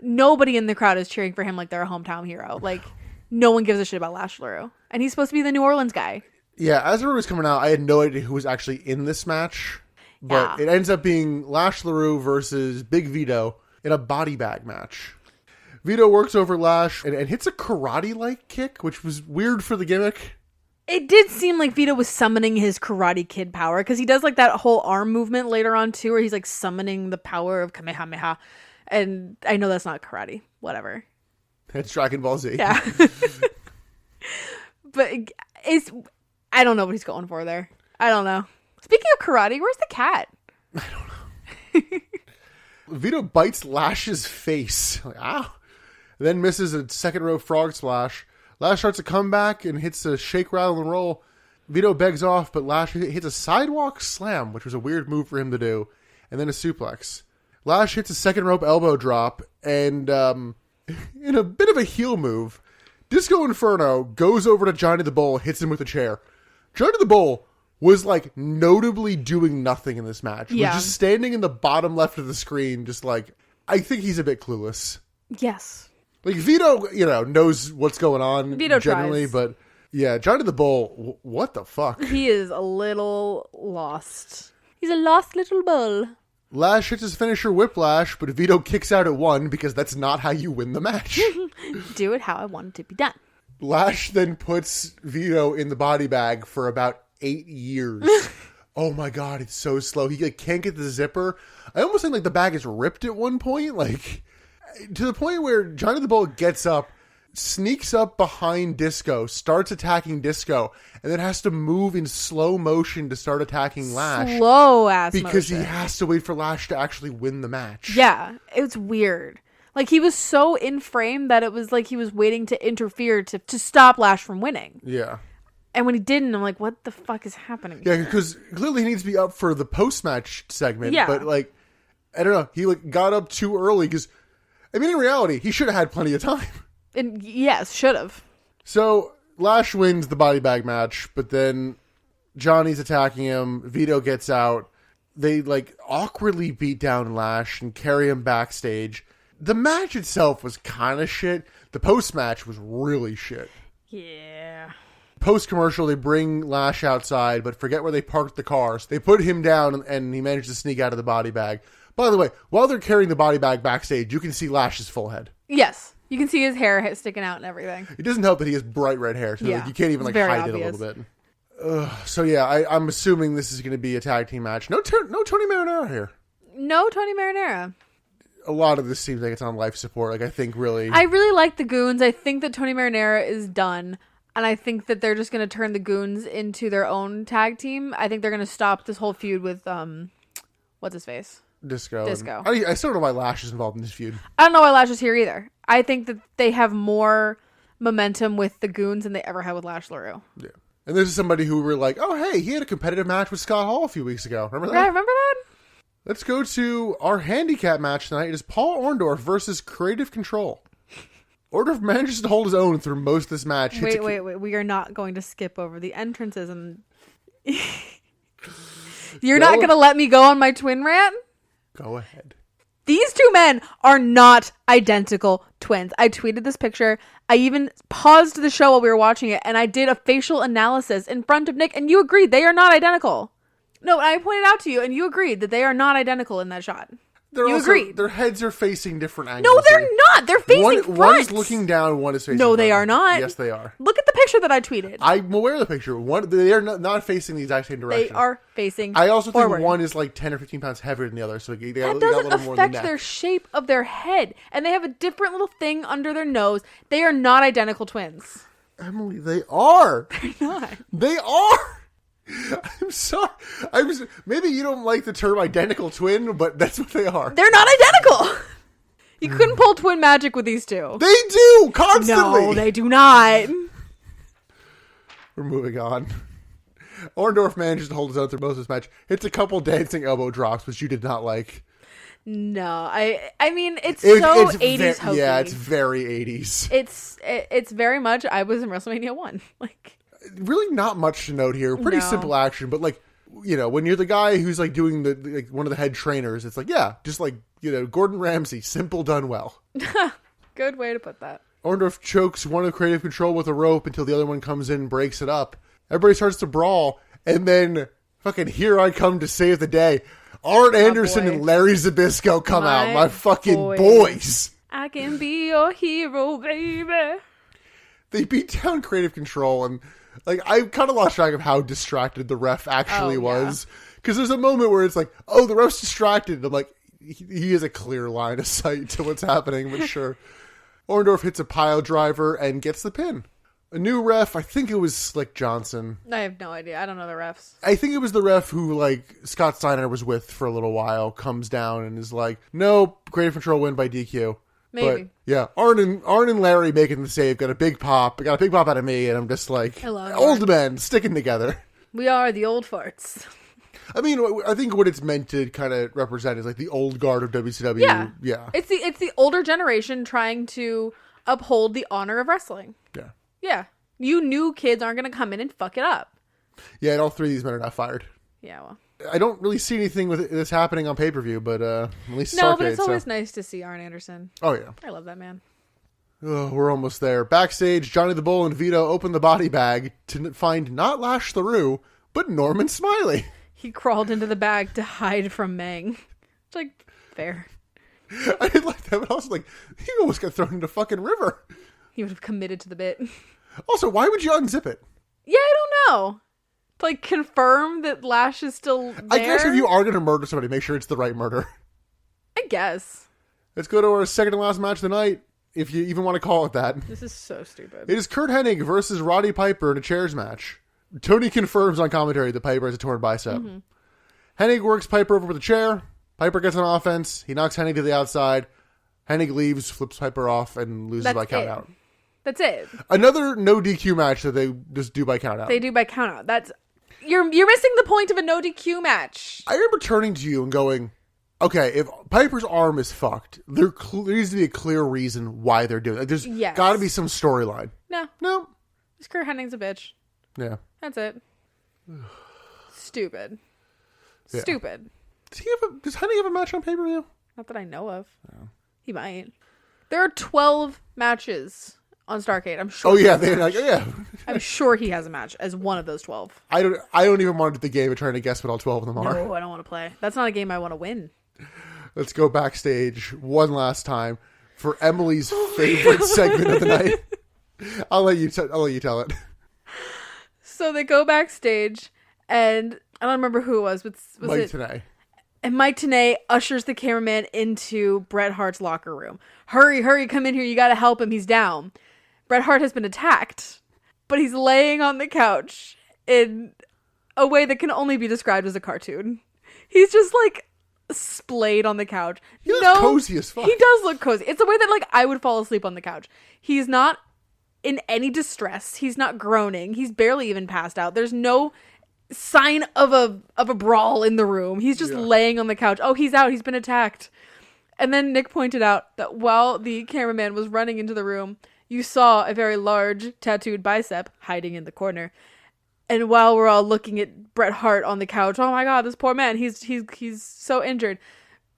nobody in the crowd is cheering for him like they're a hometown hero. Like, no one gives a shit about Lash LaRue. And he's supposed to be the New Orleans guy. Yeah, as the rumor was coming out, I had no idea who was actually in this match. But It ends up being Lash LaRue versus Big Vito in a body bag match. Vito works over Lash and hits a karate-like kick, which was weird for the gimmick. It did seem like Vito was summoning his Karate Kid power, because he does like that whole arm movement later on too, where he's like summoning the power of Kamehameha. And I know that's not karate. Whatever. It's Dragon Ball Z. Yeah. But I don't know what he's going for there. I don't know. Speaking of karate, where's the cat? I don't know. Vito bites Lash's face. Like, ow. Then misses a second row frog splash. Lash starts a comeback and hits a shake, rattle, and roll. Vito begs off, but Lash hits a sidewalk slam, which was a weird move for him to do, and then a suplex. Lash hits a second rope elbow drop, and in a bit of a heel move, Disco Inferno goes over to Johnny the Bull, hits him with a chair. Johnny the Bull was, like, notably doing nothing in this match. Yeah. Was just standing in the bottom left of the screen, just like, I think he's a bit clueless. Yes. Like, Vito, knows what's going on Vito generally, tries. But yeah, Johnny the Bull, what the fuck? He is a little lost. He's a lost little bull. Lash hits his finisher Whiplash, but Vito kicks out at 1 because that's not how you win the match. Do it how I want it to be done. Lash then puts Vito in the body bag for about 8 years. Oh my God, it's so slow. He like, can't get the zipper. I almost think like the bag is ripped at one point, like to the point where Johnny the Bull gets up, sneaks up behind Disco, starts attacking Disco, and then has to move in slow motion to start attacking Lash. Slow ass because motion. he has to wait for Lash to actually win the match. Yeah, it's weird. Like, he was so in frame that it was like he was waiting to interfere to stop Lash from winning. Yeah. And when he didn't, I'm like, what the fuck is happening Yeah, here? because clearly he needs to be up for the post-match segment. Yeah. But, like, I don't know. He, like, got up too early because, I mean, in reality, he should have had plenty of time. And yes, should have. So, Lash wins the body bag match, but then Johnny's attacking him. Vito gets out. They, like, awkwardly beat down Lash and carry him backstage. The match itself was kind of shit. The post-match was really shit. Yeah. Post-commercial, they bring Lash outside, but forget where they parked the car. So they put him down, and he managed to sneak out of the body bag. By the way, while they're carrying the body bag backstage, you can see Lash's full head. Yes. You can see his hair sticking out and everything. It doesn't help that he has bright red hair, so like, you can't even like hide obvious. it a little bit. So yeah, I'm assuming this is going to be a tag team match. No Tony Marinara here. No Tony Marinara. A lot of this seems like it's on life support. Like, I think really... I really like the Goons. I think that Tony Marinara is done. And I think that they're just going to turn the Goons into their own tag team. I think they're going to stop this whole feud with, what's his face? Disco. Disco. I still don't know why Lash is involved in this feud. I don't know why Lash is here either. I think that they have more momentum with the Goons than they ever had with Lash LaRue. Yeah. And this is somebody who were like, oh, hey, he had a competitive match with Scott Hall a few weeks ago. Remember that? Yeah, remember that? Let's go to our handicap match tonight. It is Paul Orndorff versus Creative Control. Orndorff manages to hold his own through most of this match. Wait. We are not going to skip over the entrances. And You're not going to let me go on my twin rant? Go ahead. These two men are not identical twins. I tweeted this picture. I even paused the show while we were watching it, and I did a facial analysis in front of Nick, and you agreed they are not identical. No, I pointed out to you, and you agreed that they are not identical in that shot. You agreed. Their heads are facing different angles. No, they're not. They're facing front. One is looking down, one is facing No, front. they are not. Yes, they are. Look at the picture that I tweeted. I'm aware of the picture. They are not facing the exact same direction. They are facing I also forward. think one is like 10 or 15 pounds heavier than the other, so they got That a doesn't little more in the affect neck. their shape of their head. And they have a different little thing under their nose. They are not identical twins. Emily, they are. They're not. They are. I'm sorry. Maybe you don't like the term identical twin, but that's what they are. They're not identical. You couldn't pull twin magic with these two. They do constantly. No, they do not. We're moving on. Orndorff manages to hold his own through most of this match. Hits a couple dancing elbow drops, which you did not like. No, I mean it's so 80s hokey. Yeah, it's very 80s. It's very much I was in WrestleMania 1. Like really not much to note here. Pretty simple action, but like, you know, when you're the guy who's like doing one of the head trainers, it's like, yeah, just like, you know, Gordon Ramsay, simple done well. Good way to put that. Orndorff chokes one of Creative Control with a rope until the other one comes in and breaks it up. Everybody starts to brawl, and then fucking Here I Come to Save the Day. Arn Anderson and Larry Zbyszko come out. My fucking boys. I can be your hero, baby. They beat down Creative Control, and like I kind of lost track of how distracted the ref actually was. Because there's a moment where it's like, oh, the ref's distracted. And I'm like, he has a clear line of sight to what's happening, but sure. Orndorff hits a pile driver and gets the pin. A new ref, I think it was Slick Johnson. I have no idea. I don't know the refs. I think it was the ref who, like, Scott Steiner was with for a little while, comes down and is like, no, Creative Control win by DQ. Maybe. But, yeah, Arn and Larry making the save, got a big pop out of me, and I'm just like, old men sticking together. We are the old farts. I mean, I think what it's meant to kind of represent is like the old guard of WCW. Yeah. It's the older generation trying to uphold the honor of wrestling. Yeah. Yeah. You new kids aren't going to come in and fuck it up. Yeah, and all three of these men are not fired. Yeah, well. I don't really see anything with this happening on pay-per-view, but at least No, Starcade, but it's always nice to see Arn Anderson. Oh, yeah. I love that man. Oh, we're almost there. Backstage, Johnny the Bull and Vito open the body bag to find not Lash LaRue, but Norman Smiley. He crawled into the bag to hide from Meng. It's like, fair. I didn't like that, but also like, he almost got thrown into fucking river. He would have committed to the bit. Also, why would you unzip it? Yeah, I don't know. To like confirm that Lash is still there? I guess if you are going to murder somebody, make sure it's the right murder. I guess. Let's go to our second and last match of the night, if you even want to call it that. This is so stupid. It is Kurt Hennig versus Roddy Piper in a chairs match. Tony confirms on commentary that Piper has a torn bicep. Mm-hmm. Hennig works Piper over with a chair. Piper gets on offense. He knocks Hennig to the outside. Hennig leaves, flips Piper off, and loses by count out. That's it. Another no DQ match that they just do by count out. They do by count out. That's you're missing the point of a no DQ match. I remember turning to you and going, okay, if Piper's arm is fucked, there needs to be a clear reason why they're doing it. There's got to be some storyline. No. This Kurt Hennig's a bitch. Yeah. That's it. Stupid. Yeah. Stupid. Does Hennig have a match on pay-per-view? Not that I know of. No. He might. There are 12 matches on Starcade. I'm sure. Oh yeah, they're like, yeah. I'm sure he has a match as one of those 12. I don't even want to do the game of trying to guess what all 12 of them are. No, I don't want to play. That's not a game I want to win. Let's go backstage one last time for Emily's favorite segment of the night. I'll let you tell it. So they go backstage, and I don't remember who it was, but was Mike it Tenay? And Mike Tenay ushers the cameraman into Bret Hart's locker room. Hurry, come in here. You got to help him. He's down. Bret Hart has been attacked, but he's laying on the couch in a way that can only be described as a cartoon. He's just like splayed on the couch. He looks cozy as fuck. He does look cozy. It's a way that like I would fall asleep on the couch. He's not in any distress. He's not groaning. He's barely even passed out. There's no sign of a brawl in the room. He's just laying on the couch. Oh, he's out. He's been attacked. And then Nick pointed out that while the cameraman was running into the room, you saw a very large tattooed bicep hiding in the corner. And while we're all looking at Bret Hart on the couch, oh my God, this poor man, he's so injured.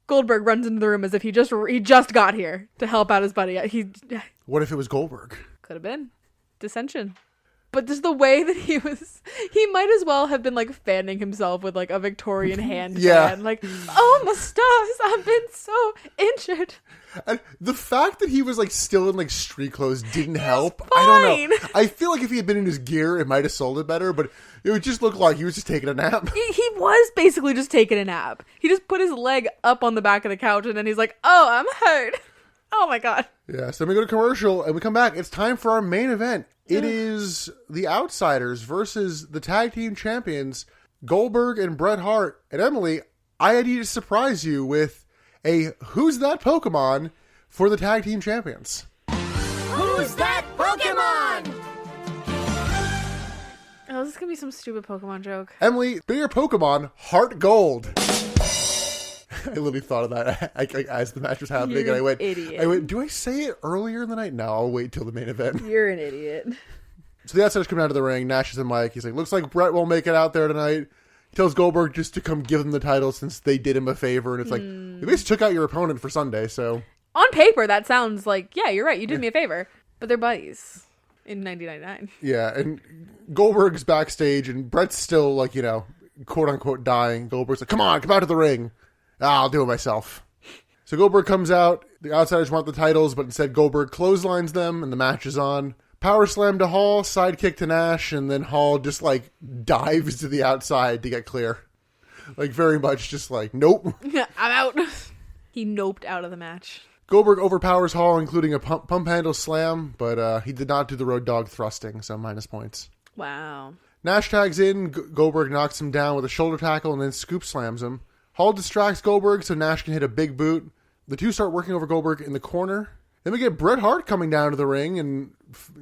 Goldberg runs into the room as if he just got here to help out his buddy. What if it was Goldberg? Could have been dissension. But just the way that he might as well have been like fanning himself with like a Victorian hand fan. Like, oh, my stars, I've been so injured. And the fact that he was like still in like street clothes didn't help. Fine. I don't know. I feel like if he had been in his gear, it might have sold it better, but it would just look like he was just taking a nap. He was basically just taking a nap. He just put his leg up on the back of the couch and then he's like, oh, I'm hurt. Oh my God. Yeah, so we go to commercial and we come back. It's time for our main event. It is the Outsiders versus the tag team champions, Goldberg and Bret Hart. And Emily, I need to surprise you with a Who's That Pokemon for the tag team champions. Who's that Pokemon? Oh, this is going to be some stupid Pokemon joke. Emily, be your Pokemon, Heart Gold. I literally thought of that as the match was happening, You're and idiot. I went, do I say it earlier in the night? No, I'll wait till the main event. You're an idiot. So the Outsiders come down to the ring. Nash is in Mike. He's like, looks like Bret won't make it out there tonight. He tells Goldberg just to come give him the title since they did him a favor. And it's like, they basically took out your opponent for Sunday, so. On paper, that sounds like, yeah, you're right. You did me a favor. But they're buddies in 1999. Yeah, and Goldberg's backstage, and Bret's still, like, you know, quote-unquote dying. Goldberg's like, come on, come out to the ring. I'll do it myself. So Goldberg comes out. The Outsiders want the titles, but instead Goldberg clotheslines them, and the match is on. Power slam to Hall, sidekick to Nash, and then Hall just, like, dives to the outside to get clear. Like, very much just like, nope. I'm out. He noped out of the match. Goldberg overpowers Hall, including a pump handle slam, but he did not do the Road Dogg thrusting, so minus points. Wow. Nash tags in. Goldberg knocks him down with a shoulder tackle and then scoop slams him. Hall distracts Goldberg so Nash can hit a big boot. The two start working over Goldberg in the corner. Then we get Bret Hart coming down to the ring and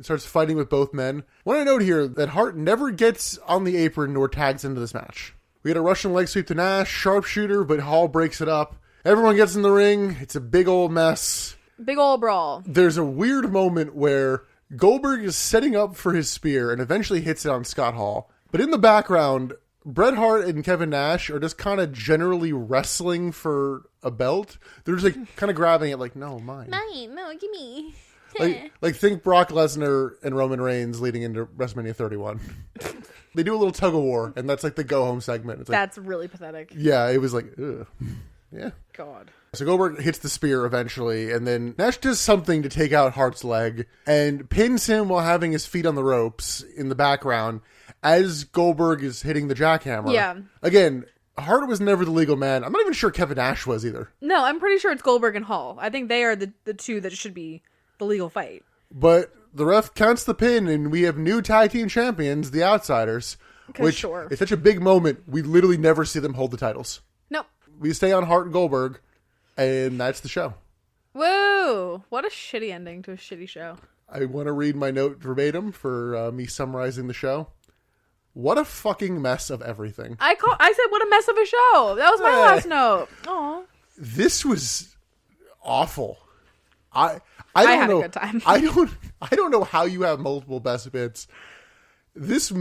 starts fighting with both men. I want to note here that Hart never gets on the apron nor tags into this match. We get a Russian leg sweep to Nash, sharpshooter, but Hall breaks it up. Everyone gets in the ring. It's a big old mess. Big old brawl. There's a weird moment where Goldberg is setting up for his spear and eventually hits it on Scott Hall. But in the background, Bret Hart and Kevin Nash are just kind of generally wrestling for a belt. They're just like kind of grabbing it like, no, mine. Mine, no, gimme. Like think Brock Lesnar and Roman Reigns leading into WrestleMania 31. They do a little tug of war, and that's like the go home segment. It's like, That's really pathetic. yeah, it was like, ugh. Yeah. God. So Goldberg hits the spear eventually, and then Nash does something to take out Hart's leg and pins him while having his feet on the ropes in the background as Goldberg is hitting the jackhammer. Yeah. Again, Hart was never the legal man. I'm not even sure Kevin Nash was either. No, I'm pretty sure it's Goldberg and Hall. I think they are the two that should be the legal fight. But the ref counts the pin, and we have new tag team champions, the Outsiders. Which sure. is such a big moment, we literally never see them hold the titles. Nope. We stay on Hart and Goldberg, and that's the show. Whoa. What a shitty ending to a shitty show. I want to read my note verbatim for me summarizing the show. What a fucking mess of everything. I said what a mess of a show. That was my last note. Aw. This was awful. I had don't know. a good time. I don't know how you have multiple best bits. This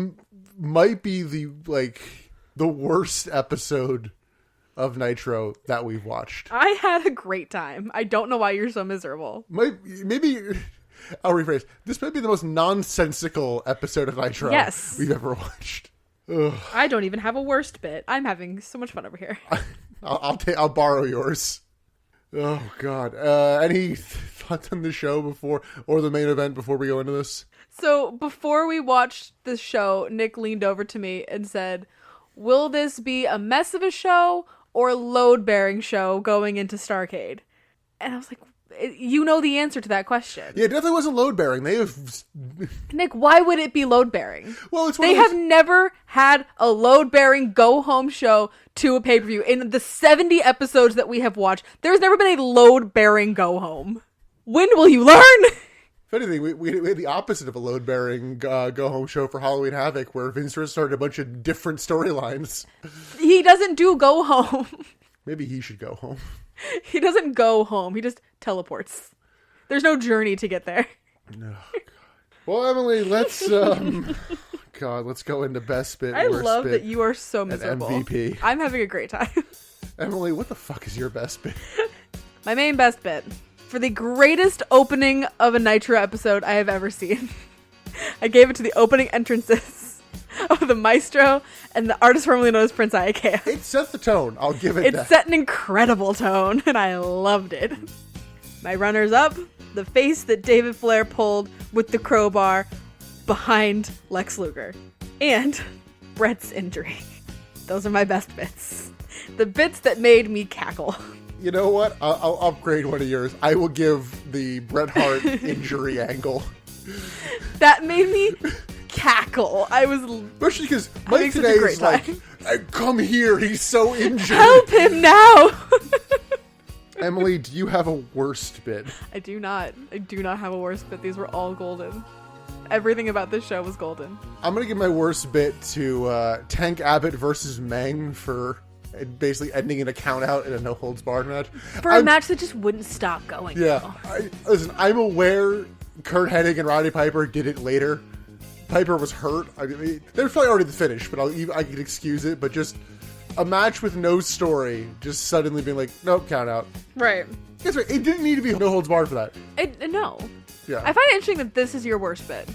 might be the worst episode of Nitro that we've watched. I had a great time. I don't know why you're so miserable. Maybe I'll rephrase. This might be the most nonsensical episode of Nitro we've ever watched. Ugh. I don't even have a worst bit. I'm having so much fun over here. I'll borrow yours. Oh God. Any thoughts on the show before or the main event before we go into this? So before we watched the show, Nick leaned over to me and said, "Will this be a mess of a show or load-bearing show going into Starrcade?" And I was like, you know the answer to that question. Yeah, it definitely wasn't load-bearing. They have... Nick, why would it be load-bearing? Well, it's They have never had a load-bearing go-home show to a pay-per-view. In the 70 episodes that we have watched, there's never been a load-bearing go-home. When will you learn? If anything, we had the opposite of a load-bearing go-home show for Halloween Havoc, where Vince started a bunch of different storylines. He doesn't do go-home. Maybe he should go home. He doesn't go home. He just teleports. There's no journey to get there. No. God. Well, Emily, let's let's go into best bit. I worst love bit, that you are so and miserable. MVP. I'm having a great time. Emily, what the fuck is your best bit? My main best bit. For the greatest opening of a Nitro episode I have ever seen. I gave it to the opening entrances of the Maestro and the artist formerly known as Prince Iaukea. It set the tone. I'll give it that. It set an incredible tone, and I loved it. My runners-up, the face that David Flair pulled with the crowbar behind Lex Luger. And Bret's injury. Those are my best bits. The bits that made me cackle. You know what? I'll upgrade one of yours. I will give the Bret Hart injury angle. That made me cackle. I was... Especially because Mike today is like, hey, come here, he's so injured. Help him now! Emily, do you have a worst bit? I do not. I do not have a worst bit. These were all golden. Everything about this show was golden. I'm going to give my worst bit to Tank Abbott versus Meng for basically ending in a count-out in a no-holds-barred match. For a match that just wouldn't stop going. Yeah. Listen, I'm aware Kurt Hennig and Roddy Piper did it later. Piper was hurt. I mean, they were probably already the finish, but I can excuse it. But just a match with no story, just suddenly being like, nope, count-out. Right. Guess what? It didn't need to be no-holds-barred for that. No. Yeah. I find it interesting that this is your worst bit.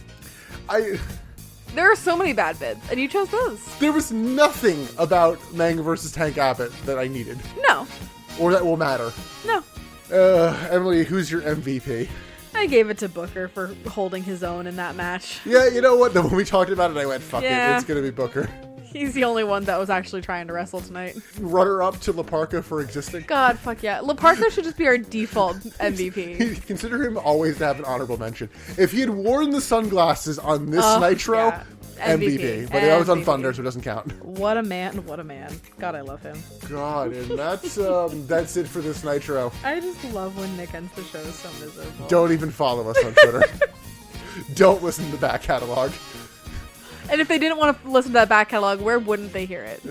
There are so many bad bits, and you chose those. There was nothing about Meng versus Tank Abbott that I needed. No. Or that will matter. No. Emily, who's your MVP? I gave it to Booker for holding his own in that match. Yeah, you know what? When we talked about it, I went, fuck it. Yeah. It's going to be Booker. He's the only one that was actually trying to wrestle tonight. Runner-up to La Parka for existing. God, fuck yeah. La Parka should just be our default MVP. Consider him always to have an honorable mention. If he had worn the sunglasses on this Nitro, yeah. MVP. But that was on Thunder, so it doesn't count. What a man, what a man. God, I love him. God, and that's it for this Nitro. I just love when Nick ends the show so miserable. Don't even follow us on Twitter. Don't listen to the back catalog. And if they didn't want to listen to that back catalog, where wouldn't they hear it?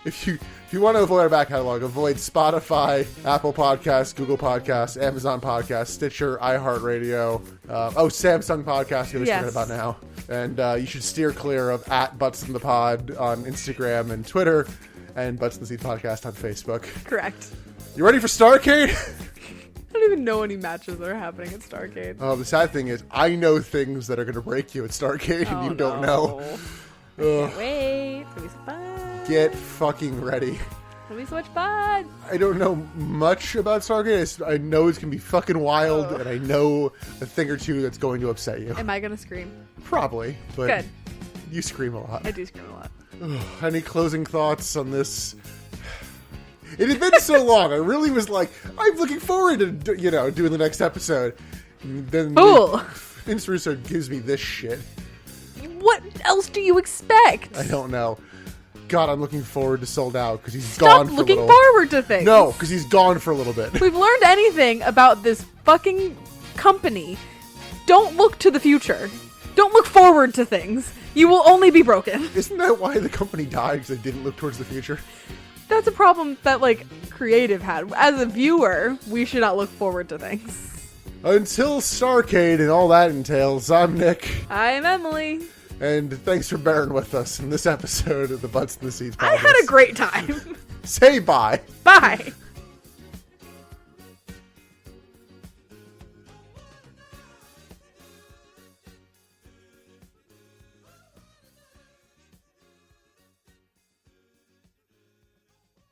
If you want to avoid our back catalog, avoid Spotify, Apple Podcasts, Google Podcasts, Amazon Podcasts, Stitcher, iHeartRadio, Samsung Podcast, you're listening about now. And you should steer clear of @ButtsInThePod on Instagram and Twitter, and Butts in the Seat Podcast on Facebook. Correct. You ready for Starrcade? I don't even know any matches that are happening at Starrcade. Oh, the sad thing is, I know things that are going to break you at Starrcade, and you don't know. Can't wait. It's going to be so fun. Get fucking ready. It's going to be so much fun. I don't know much about Starrcade. I know it's going to be fucking wild, and I know a thing or two that's going to upset you. Am I going to scream? Probably, but Good. You scream a lot. I do scream a lot. Any closing thoughts on this? It had been so long. I really was like, I'm looking forward to, doing the next episode. And then Vince Russo gives me this shit. What else do you expect? I don't know. God, I'm looking forward to Sold Out because he's gone for a little. Stop looking forward to things. No, because he's gone for a little bit. If we've learned anything about this fucking company, don't look to the future. Don't look forward to things. You will only be broken. Isn't that why the company died? Because they didn't look towards the future? That's a problem that, creative had. As a viewer, we should not look forward to things. Until Starrcade and all that entails, I'm Nick. I'm Emily. And thanks for bearing with us in this episode of the Butts in the Seats podcast. I had a great time. Say bye. Bye.